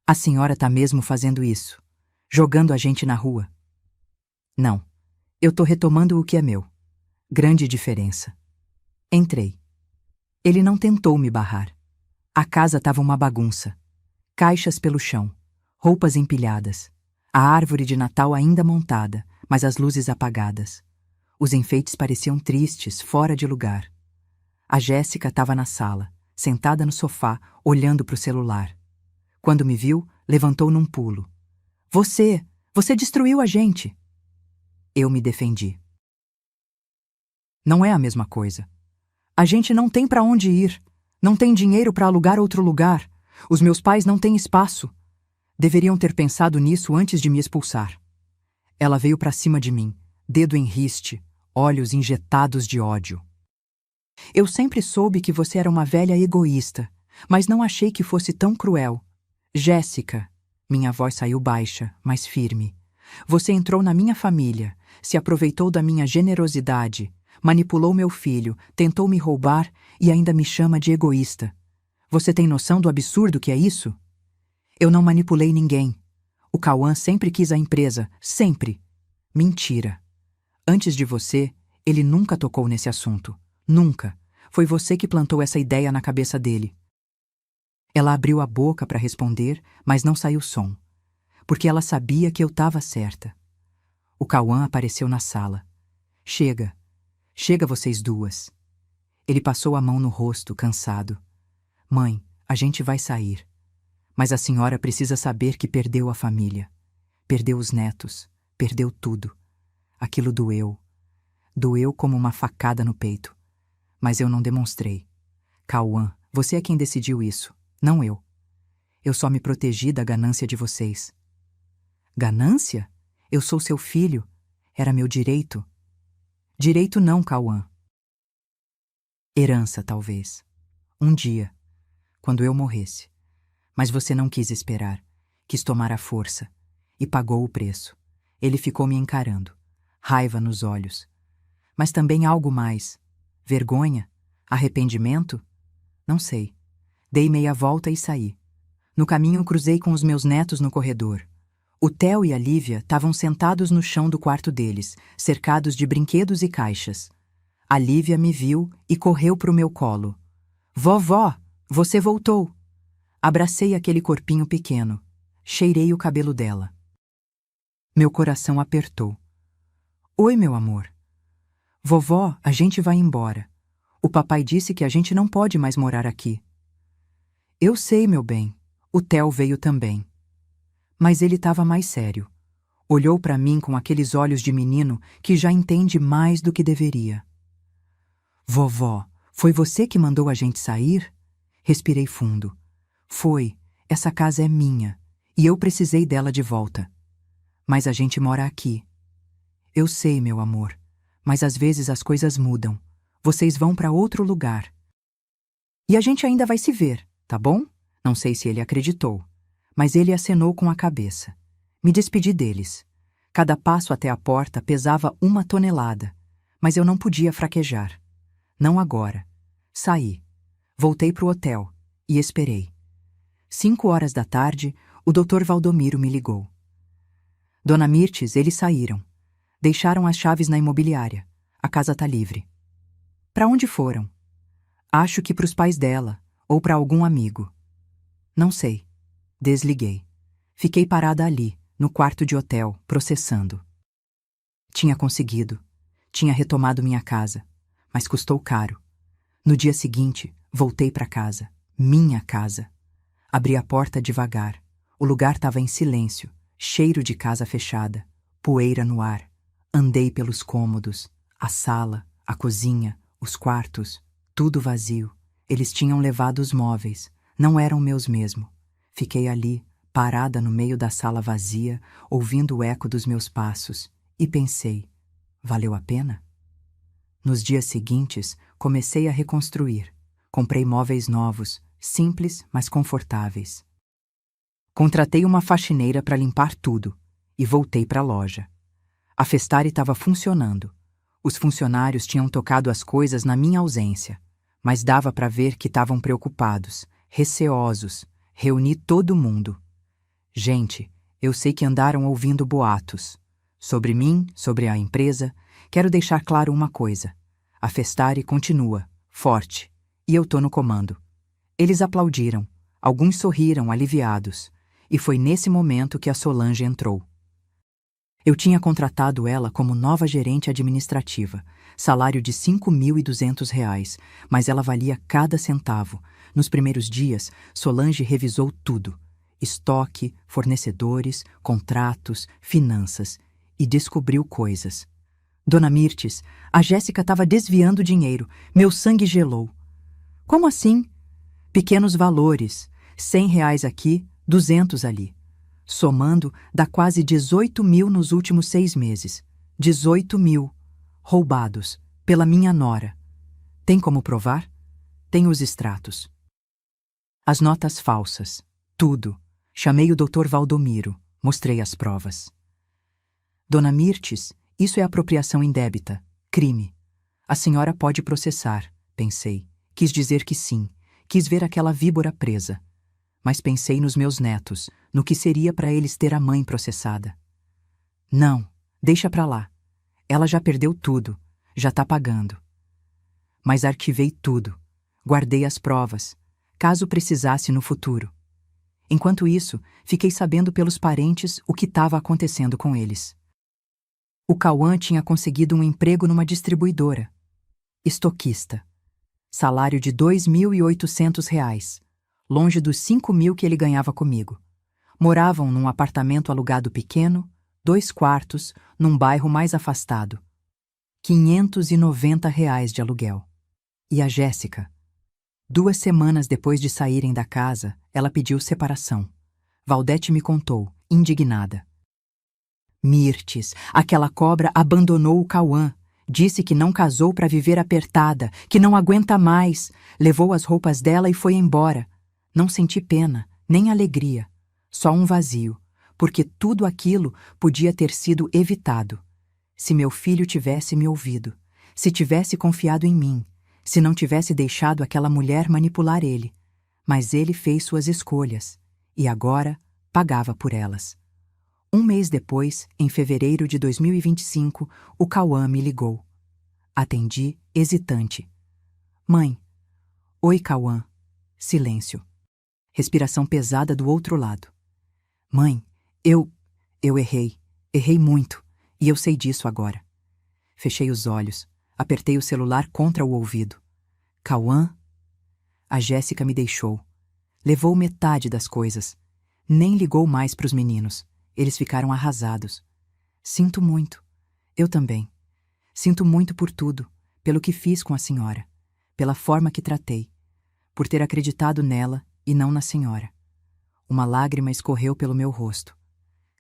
S1: A senhora tá mesmo fazendo isso? Jogando a gente na rua? Não. Eu tô retomando o que é meu. Grande diferença. Entrei. Ele não tentou me barrar. A casa estava uma bagunça. Caixas pelo chão, roupas empilhadas, a árvore de Natal ainda montada, mas as luzes apagadas, Os enfeites pareciam tristes, fora de lugar. A Jéssica estava na sala, sentada no sofá, olhando para o celular. Quando me viu, levantou num pulo. Você destruiu a gente! Eu me defendi. Não é a mesma coisa. A gente não tem para onde ir. Não tem dinheiro para alugar outro lugar. Os meus pais não têm espaço. Deveriam ter pensado nisso antes de me expulsar. Ela veio para cima de mim, dedo em riste, olhos injetados de ódio. Eu sempre soube que você era uma velha egoísta, mas não achei que fosse tão cruel. Jéssica, minha voz saiu baixa, mas firme. Você entrou na minha família, se aproveitou da minha generosidade, manipulou meu filho, tentou me roubar e ainda me chama de egoísta. Você tem noção do absurdo que é isso? Eu não manipulei ninguém. O Cauã sempre quis a empresa, sempre. Mentira. Antes de você, ele nunca tocou nesse assunto. Nunca. Foi você que plantou essa ideia na cabeça dele. Ela abriu a boca para responder, mas não saiu som, porque ela sabia que eu estava certa. O Cauã apareceu na sala. Chega. Chega vocês duas. Ele passou a mão no rosto, cansado. Mãe, a gente vai sair. Mas a senhora precisa saber que perdeu a família. Perdeu os netos. Perdeu tudo. Aquilo doeu. Doeu como uma facada no peito. Mas eu não demonstrei. Cauã, você é quem decidiu isso, não eu. Eu só me protegi da ganância de vocês. Ganância? Eu sou seu filho. Era meu direito. Direito não, Cauã. Herança, talvez. Um dia, quando eu morresse. Mas você não quis esperar. Quis tomar a força. E pagou o preço. Ele ficou me encarando. Raiva nos olhos. Mas também algo mais. Vergonha? Arrependimento? Não sei. Dei meia volta e saí. No caminho cruzei com os meus netos no corredor. O Theo e a Lívia estavam sentados no chão do quarto deles, cercados de brinquedos e caixas. A Lívia me viu e correu pro meu colo. Vovó, você voltou! Abracei aquele corpinho pequeno. Cheirei o cabelo dela. Meu coração apertou. Oi, meu amor. Vovó, a gente vai embora. O papai disse que a gente não pode mais morar aqui. Eu sei, meu bem. O Theo veio também. Mas ele estava mais sério. Olhou para mim com aqueles olhos de menino que já entende mais do que deveria. Vovó, foi você que mandou a gente sair? Respirei fundo. Foi. Essa casa é minha. E eu precisei dela de volta. Mas a gente mora aqui. Eu sei, meu amor. Mas às vezes as coisas mudam. Vocês vão para outro lugar. E a gente ainda vai se ver, tá bom? Não sei se ele acreditou. Mas ele acenou com a cabeça. Me despedi deles. Cada passo até a porta pesava 1 tonelada. Mas eu não podia fraquejar. Não agora. Saí. Voltei pro hotel. E esperei. 5 horas da tarde, o Dr. Valdomiro me ligou. Dona Mirtes, eles saíram. Deixaram as chaves na imobiliária. A casa tá livre. Para onde foram? Acho que pros pais dela, ou para algum amigo. Não sei. Desliguei. Fiquei parada ali, no quarto de hotel, processando. Tinha conseguido. Tinha retomado minha casa. Mas custou caro. No dia seguinte, voltei para casa. Minha casa. Abri a porta devagar. O lugar estava em silêncio, cheiro de casa fechada, poeira no ar. Andei pelos cômodos, a sala, a cozinha, os quartos, tudo vazio. Eles tinham levado os móveis, não eram meus mesmo. Fiquei ali, parada no meio da sala vazia, ouvindo o eco dos meus passos, e pensei, valeu a pena? Nos dias seguintes, comecei a reconstruir. Comprei móveis novos, simples, mas confortáveis. Contratei uma faxineira para limpar tudo e voltei para a loja. A Festari estava funcionando. Os funcionários tinham tocado as coisas na minha ausência, mas dava para ver que estavam preocupados, receosos. Reuni todo mundo. Gente, eu sei que andaram ouvindo boatos. Sobre mim, sobre a empresa, quero deixar claro uma coisa. A Festari continua, forte, e eu tô no comando. Eles aplaudiram, alguns sorriram aliviados, e foi nesse momento que a Solange entrou. Eu tinha contratado ela como nova gerente administrativa, salário de R$ 5.200, mas ela valia cada centavo. Nos primeiros dias, Solange revisou tudo: estoque, fornecedores, contratos, finanças, e descobriu coisas. Dona Mirtes, a Jéssica estava desviando dinheiro. Meu sangue gelou. Como assim? Pequenos valores, R$ 100 aqui, 200 ali. Somando, dá quase 18 mil nos últimos 6 meses. 18 mil. Roubados. Pela minha nora. Tem como provar? Tem os extratos. As notas falsas. Tudo. Chamei o Dr. Valdomiro. Mostrei as provas. Dona Mirtes, isso é apropriação indébita. Crime. A senhora pode processar, pensei. Quis dizer que sim. Quis ver aquela víbora presa. Mas pensei nos meus netos, no que seria para eles ter a mãe processada. Não, deixa pra lá. Ela já perdeu tudo, já tá pagando. Mas arquivei tudo, guardei as provas, caso precisasse no futuro. Enquanto isso, fiquei sabendo pelos parentes o que estava acontecendo com eles. O Cauã tinha conseguido um emprego numa distribuidora. Estoquista. Salário de R$ 2.800, longe dos 5.000 que ele ganhava comigo. Moravam num apartamento alugado pequeno, 2 quartos, num bairro mais afastado. R$ 590 de aluguel. E a Jéssica? 2 semanas depois de saírem da casa, ela pediu separação. Valdete me contou, indignada. Mirtes, aquela cobra abandonou o Cauã. Disse que não casou para viver apertada, que não aguenta mais. Levou as roupas dela e foi embora. Não senti pena, nem alegria. Só um vazio, porque tudo aquilo podia ter sido evitado. Se meu filho tivesse me ouvido, se tivesse confiado em mim, se não tivesse deixado aquela mulher manipular ele. Mas ele fez suas escolhas, e agora pagava por elas. 1 mês depois, em fevereiro de 2025, o Cauã me ligou. Atendi, hesitante. Mãe. Oi, Cauã. Silêncio. Respiração pesada do outro lado. Mãe, eu errei. Errei muito, e eu sei disso agora. Fechei os olhos, apertei o celular contra o ouvido. Cauã? A Jéssica me deixou. Levou metade das coisas. Nem ligou mais para os meninos. Eles ficaram arrasados. Sinto muito. Eu também. Sinto muito por tudo, pelo que fiz com a senhora, pela forma que tratei, por ter acreditado nela e não na senhora. Uma lágrima escorreu pelo meu rosto.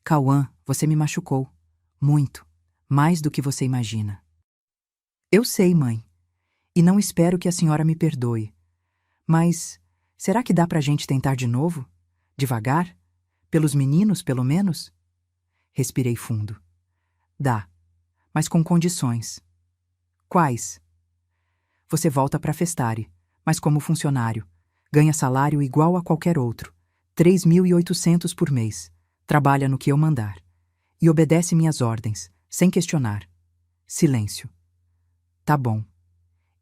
S1: Cauã, você me machucou. Muito. Mais do que você imagina. Eu sei, mãe. E não espero que a senhora me perdoe. Mas será que dá pra gente tentar de novo? Devagar? Pelos meninos, pelo menos? Respirei fundo. Dá, mas com condições. Quais? Você volta pra Festare, mas como funcionário. Ganha salário igual a qualquer outro. 3.800 por mês. Trabalha no que eu mandar. E obedece minhas ordens, sem questionar. Silêncio. Tá bom.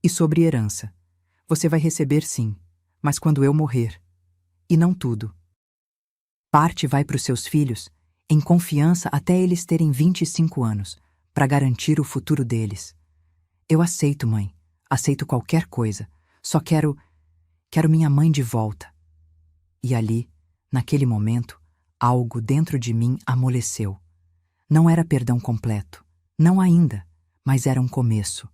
S1: E sobre herança? Você vai receber sim, mas quando eu morrer. E não tudo. Parte vai para os seus filhos, em confiança até eles terem 25 anos, para garantir o futuro deles. Eu aceito, mãe. Aceito qualquer coisa. Só quero minha mãe de volta. E ali, naquele momento, algo dentro de mim amoleceu. Não era perdão completo. Não ainda, mas era um começo.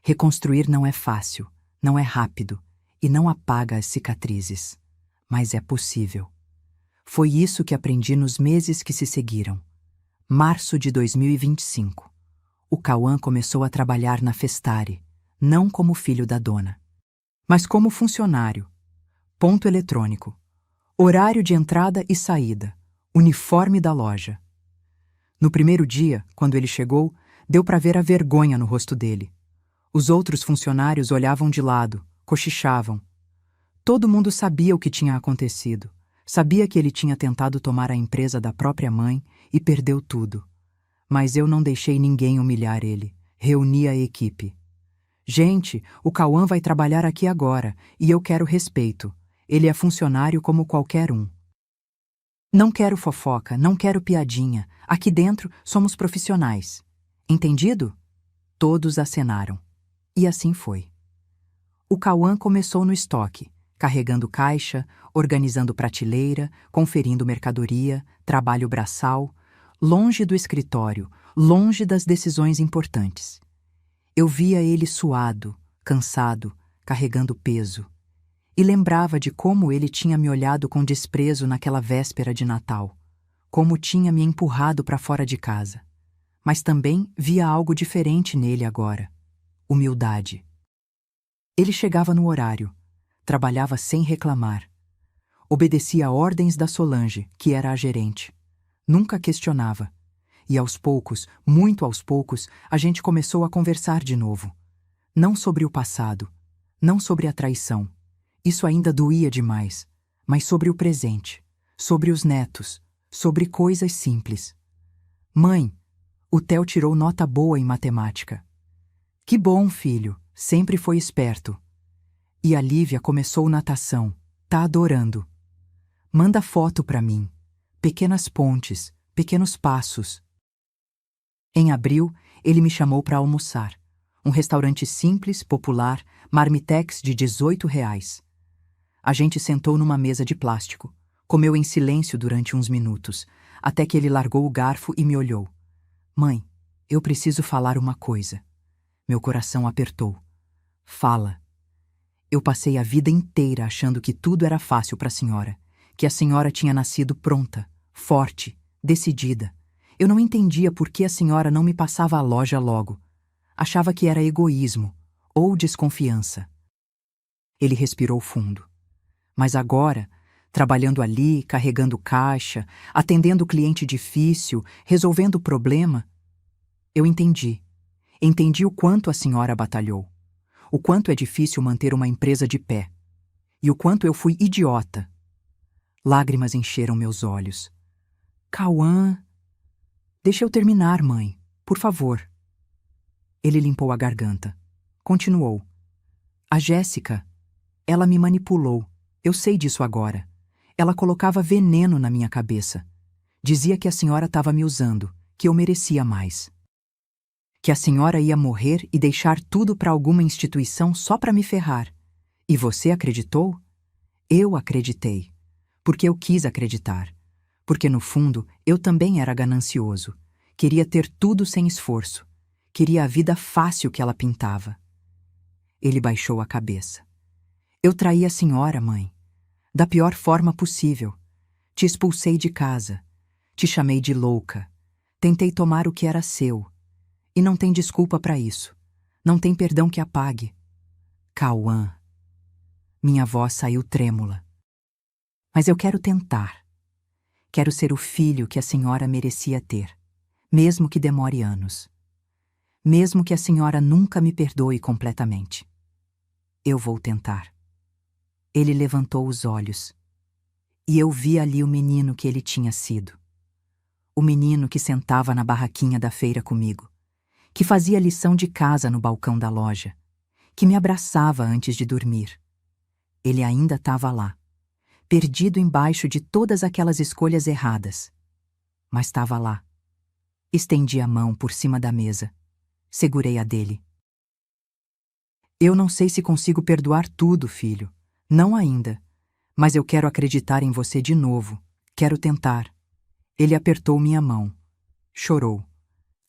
S1: Reconstruir não é fácil, não é rápido e não apaga as cicatrizes. Mas é possível. Foi isso que aprendi nos meses que se seguiram. Março de 2025. O Cauã começou a trabalhar na Festare, não como filho da dona, mas como funcionário. Ponto eletrônico. Horário de entrada e saída. Uniforme da loja. No primeiro dia, quando ele chegou, deu para ver a vergonha no rosto dele. Os outros funcionários olhavam de lado, cochichavam. Todo mundo sabia o que tinha acontecido. Sabia que ele tinha tentado tomar a empresa da própria mãe e perdeu tudo. Mas eu não deixei ninguém humilhar ele. Reuni a equipe. Gente, o Cauã vai trabalhar aqui agora e eu quero respeito. Ele é funcionário como qualquer um. Não quero fofoca, não quero piadinha. Aqui dentro somos profissionais. Entendido? Todos acenaram. E assim foi. O Cauã começou no estoque, carregando caixa, organizando prateleira, conferindo mercadoria, trabalho braçal, longe do escritório, longe das decisões importantes. Eu via ele suado, cansado, carregando peso, e lembrava de como ele tinha me olhado com desprezo naquela véspera de Natal, como tinha me empurrado para fora de casa. Mas também via algo diferente nele agora: humildade. Ele chegava no horário, trabalhava sem reclamar, obedecia ordens da Solange, que era a gerente. Nunca questionava. E aos poucos, muito aos poucos, a gente começou a conversar de novo. Não sobre o passado, não sobre a traição. Isso ainda doía demais. Mas sobre o presente, sobre os netos, sobre coisas simples. Mãe, o Theo tirou nota boa em matemática. Que bom, filho, sempre foi esperto. E a Lívia começou natação, tá adorando. Manda foto pra mim. Pequenas pontes, pequenos passos. Em abril, ele me chamou para almoçar. Um restaurante simples, popular, marmitex de R$ 18. A gente sentou numa mesa de plástico. Comeu em silêncio durante uns minutos, até que ele largou o garfo e me olhou. Mãe, eu preciso falar uma coisa. Meu coração apertou. Fala. Eu passei a vida inteira achando que tudo era fácil para a senhora, que a senhora tinha nascido pronta, forte, decidida. Eu não entendia por que a senhora não me passava a loja logo. Achava que era egoísmo ou desconfiança. Ele respirou fundo. Mas agora, trabalhando ali, carregando caixa, atendendo cliente difícil, resolvendo o problema, eu entendi. Entendi o quanto a senhora batalhou. O quanto é difícil manter uma empresa de pé. E o quanto eu fui idiota. Lágrimas encheram meus olhos. Cauã... Deixa eu terminar, mãe. Por favor. Ele limpou a garganta. Continuou. A Jéssica, ela me manipulou. Eu sei disso agora. Ela colocava veneno na minha cabeça. Dizia que a senhora estava me usando, que eu merecia mais. Que a senhora ia morrer e deixar tudo para alguma instituição só para me ferrar. E você acreditou? Eu acreditei. Porque eu quis acreditar. Porque, no fundo, eu também era ganancioso. Queria ter tudo sem esforço. Queria a vida fácil que ela pintava. Ele baixou a cabeça. Eu traí a senhora, mãe. Da pior forma possível. Te expulsei de casa. Te chamei de louca. Tentei tomar o que era seu. E não tem desculpa para isso. Não tem perdão que apague. Cauã. Minha voz saiu trêmula. Mas eu quero tentar. Quero ser o filho que a senhora merecia ter, mesmo que demore anos. Mesmo que a senhora nunca me perdoe completamente. Eu vou tentar. Ele levantou os olhos. E eu vi ali o menino que ele tinha sido. O menino que sentava na barraquinha da feira comigo, que fazia lição de casa no balcão da loja, que me abraçava antes de dormir. Ele ainda estava lá, perdido embaixo de todas aquelas escolhas erradas. Mas estava lá. Estendi a mão por cima da mesa. Segurei a dele. Eu não sei se consigo perdoar tudo, filho. Não ainda. Mas eu quero acreditar em você de novo. Quero tentar. Ele apertou minha mão. Chorou.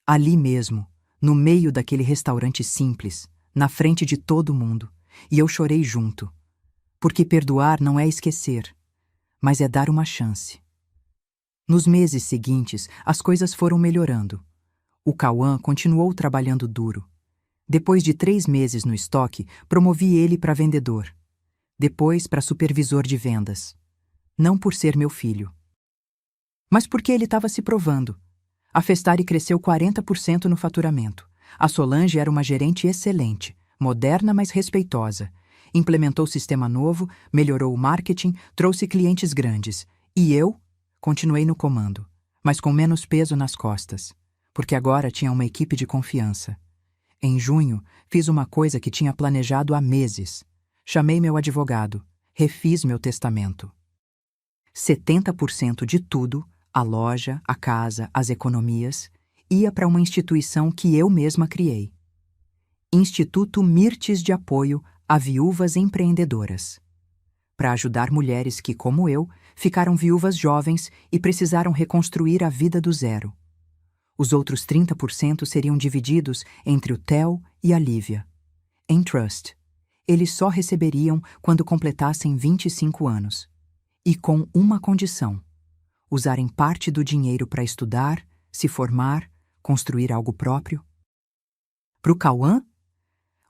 S1: Ali mesmo, no meio daquele restaurante simples, na frente de todo mundo. E eu chorei junto. Porque perdoar não é esquecer, mas é dar uma chance. Nos meses seguintes, as coisas foram melhorando. O Cauã continuou trabalhando duro. Depois de 3 meses no estoque, promovi ele para vendedor. Depois para supervisor de vendas. Não por ser meu filho, mas porque ele estava se provando. A Festari cresceu 40% no faturamento. A Solange era uma gerente excelente, moderna, mas respeitosa. Implementou sistema novo, melhorou o marketing, trouxe clientes grandes. E eu continuei no comando, mas com menos peso nas costas, porque agora tinha uma equipe de confiança. Em junho, fiz uma coisa que tinha planejado há meses. Chamei meu advogado, refiz meu testamento. 70% de tudo, a loja, a casa, as economias, ia para uma instituição que eu mesma criei. Instituto Mirtes de Apoio a Viúvas Empreendedoras, para ajudar mulheres que, como eu, ficaram viúvas jovens e precisaram reconstruir a vida do zero. Os outros 30% seriam divididos entre o Theo e a Lívia. Em trust. Eles só receberiam quando completassem 25 anos. E com uma condição: usarem parte do dinheiro para estudar, se formar, construir algo próprio. Para o Cauã,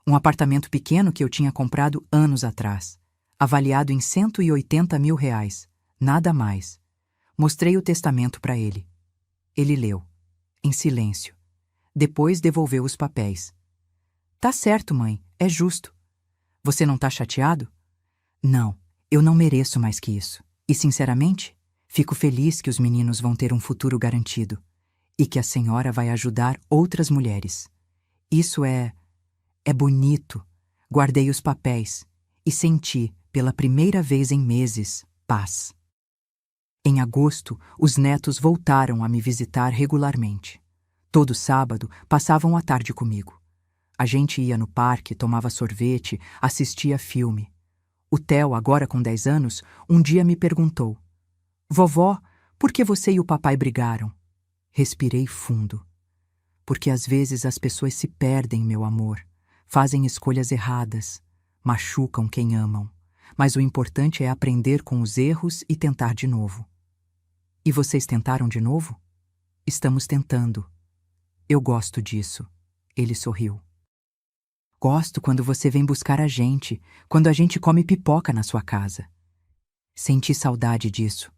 S1: um apartamento pequeno que eu tinha comprado anos atrás, avaliado em R$180 mil, nada mais. Mostrei o testamento para ele. Ele leu, em silêncio. Depois devolveu os papéis. Tá certo, mãe, é justo. Você não tá chateado? Não, eu não mereço mais que isso. E, sinceramente, fico feliz que os meninos vão ter um futuro garantido e que a senhora vai ajudar outras mulheres. Isso é bonito. Guardei os papéis e senti, pela primeira vez em meses, paz. Em agosto, os netos voltaram a me visitar regularmente. Todo sábado, passavam a tarde comigo. A gente ia no parque, tomava sorvete, assistia filme. O Theo, agora com 10 anos, um dia me perguntou: Vovó, por que você e o papai brigaram? Respirei fundo. Porque às vezes as pessoas se perdem, meu amor. Fazem escolhas erradas, machucam quem amam, mas o importante é aprender com os erros e tentar de novo. E vocês tentaram de novo? Estamos tentando. Eu gosto disso. Ele sorriu. Gosto quando você vem buscar a gente, quando a gente come pipoca na sua casa. Senti saudade disso.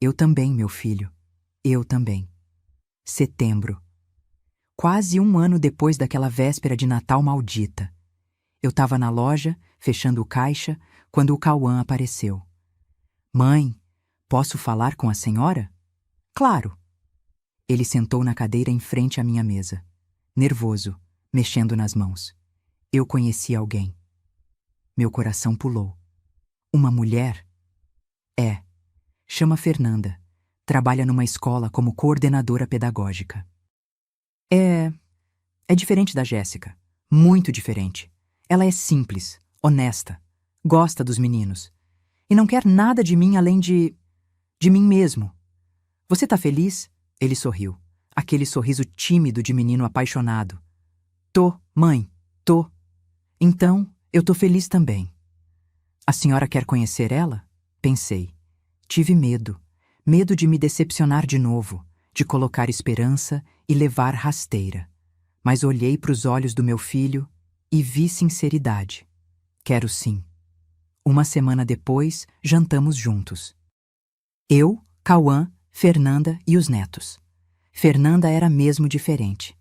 S1: Eu também, meu filho. Eu também. Setembro. Quase um ano depois daquela véspera de Natal maldita. Eu estava na loja, fechando o caixa, quando o Cauã apareceu. Mãe, posso falar com a senhora? Claro. Ele sentou na cadeira em frente à minha mesa, nervoso, mexendo nas mãos. Eu conheci alguém. Meu coração pulou. Uma mulher? É. Chama Fernanda. Trabalha numa escola como coordenadora pedagógica. É diferente da Jéssica. Muito diferente. Ela é simples, honesta, gosta dos meninos. E não quer nada de mim além de mim mesmo. Você tá feliz? Ele sorriu. Aquele sorriso tímido de menino apaixonado. Tô, mãe, tô. Então, eu tô feliz também. A senhora quer conhecer ela? Pensei. Tive medo. Medo de me decepcionar de novo, de colocar esperança e levar rasteira. Mas olhei para os olhos do meu filho e vi sinceridade. Quero sim. Uma semana depois, jantamos juntos. Eu, Cauã, Fernanda e os netos. Fernanda era mesmo diferente.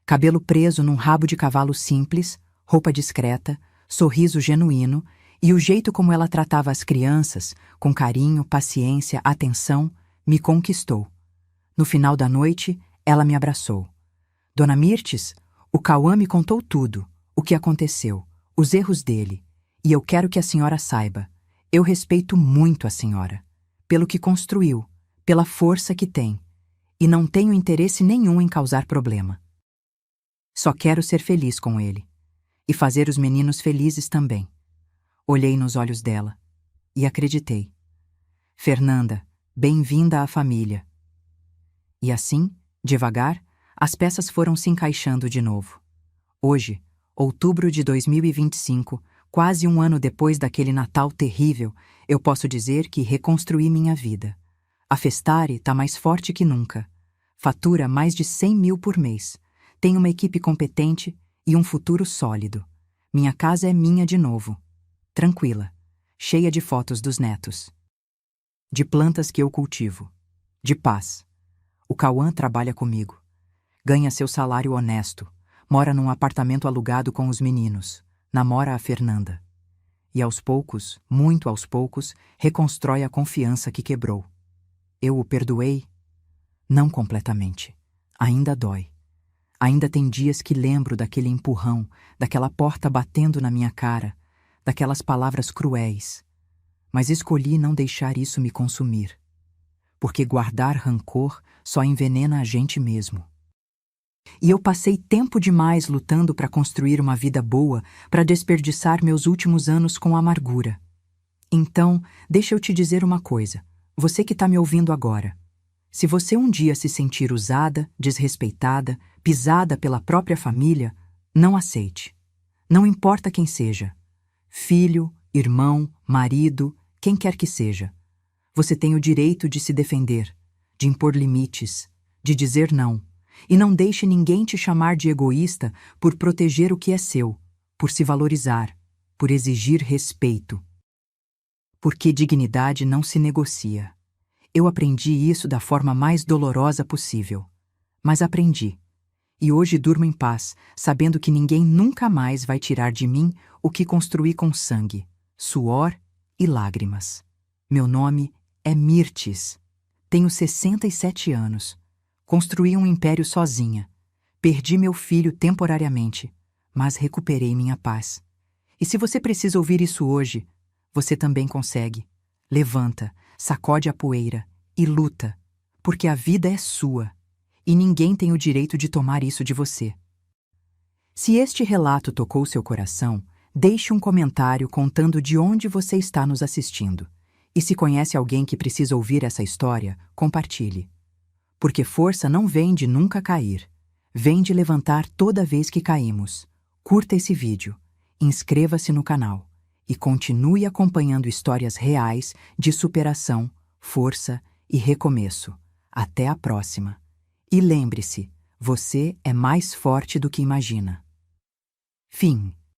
S1: Cabelo preso num rabo de cavalo simples, roupa discreta, sorriso genuíno e o jeito como ela tratava as crianças, com carinho, paciência, atenção, me conquistou. No final da noite, ela me abraçou. Dona Mirtes, o Cauã me contou tudo, o que aconteceu, os erros dele, e eu quero que a senhora saiba. Eu respeito muito a senhora, pelo que construiu, pela força que tem, e não tenho interesse nenhum em causar problema. Só quero ser feliz com ele, e fazer os meninos felizes também. Olhei nos olhos dela, e acreditei. Fernanda, bem-vinda à família. E assim, devagar, as peças foram se encaixando de novo. Hoje, outubro de 2025, quase um ano depois daquele Natal terrível, eu posso dizer que reconstruí minha vida. A Festare tá mais forte que nunca. Fatura mais de 100 mil por mês. Tem uma equipe competente e um futuro sólido. Minha casa é minha de novo. Tranquila, cheia de fotos dos netos. De plantas que eu cultivo. De paz. O Cauã trabalha comigo. Ganha seu salário honesto. Mora num apartamento alugado com os meninos. Namora a Fernanda. E aos poucos, muito aos poucos, reconstrói a confiança que quebrou. Eu o perdoei? Não completamente. Ainda dói. Ainda tem dias que lembro daquele empurrão, daquela porta batendo na minha cara, daquelas palavras cruéis. Mas escolhi não deixar isso me consumir. porque guardar rancor só envenena a gente mesmo. E eu passei tempo demais lutando para construir uma vida boa, para desperdiçar meus últimos anos com amargura. Então, deixa eu te dizer uma coisa, você que está me ouvindo agora. Se você um dia se sentir usada, desrespeitada, pisada pela própria família, não aceite. Não importa quem seja. Filho, irmão, marido, quem quer que seja. Você tem o direito de se defender, de impor limites, de dizer não. E não deixe ninguém te chamar de egoísta por proteger o que é seu, por se valorizar, por exigir respeito. Porque dignidade não se negocia. Eu aprendi isso da forma mais dolorosa possível. Mas aprendi. E hoje durmo em paz, sabendo que ninguém nunca mais vai tirar de mim o que construí com sangue, suor e lágrimas. Meu nome é Mirtes. Tenho 67 anos. Construí um império sozinha. Perdi meu filho temporariamente, mas recuperei minha paz. E se você precisa ouvir isso hoje, você também consegue. Levanta, sacode a poeira e luta, porque a vida é sua, e ninguém tem o direito de tomar isso de você. Se este relato tocou seu coração, deixe um comentário contando de onde você está nos assistindo. E se conhece alguém que precisa ouvir essa história, compartilhe. Porque força não vem de nunca cair, vem de levantar toda vez que caímos. Curta esse vídeo, inscreva-se no canal e continue acompanhando histórias reais de superação, força e recomeço. Até a próxima. E lembre-se, você é mais forte do que imagina. Fim.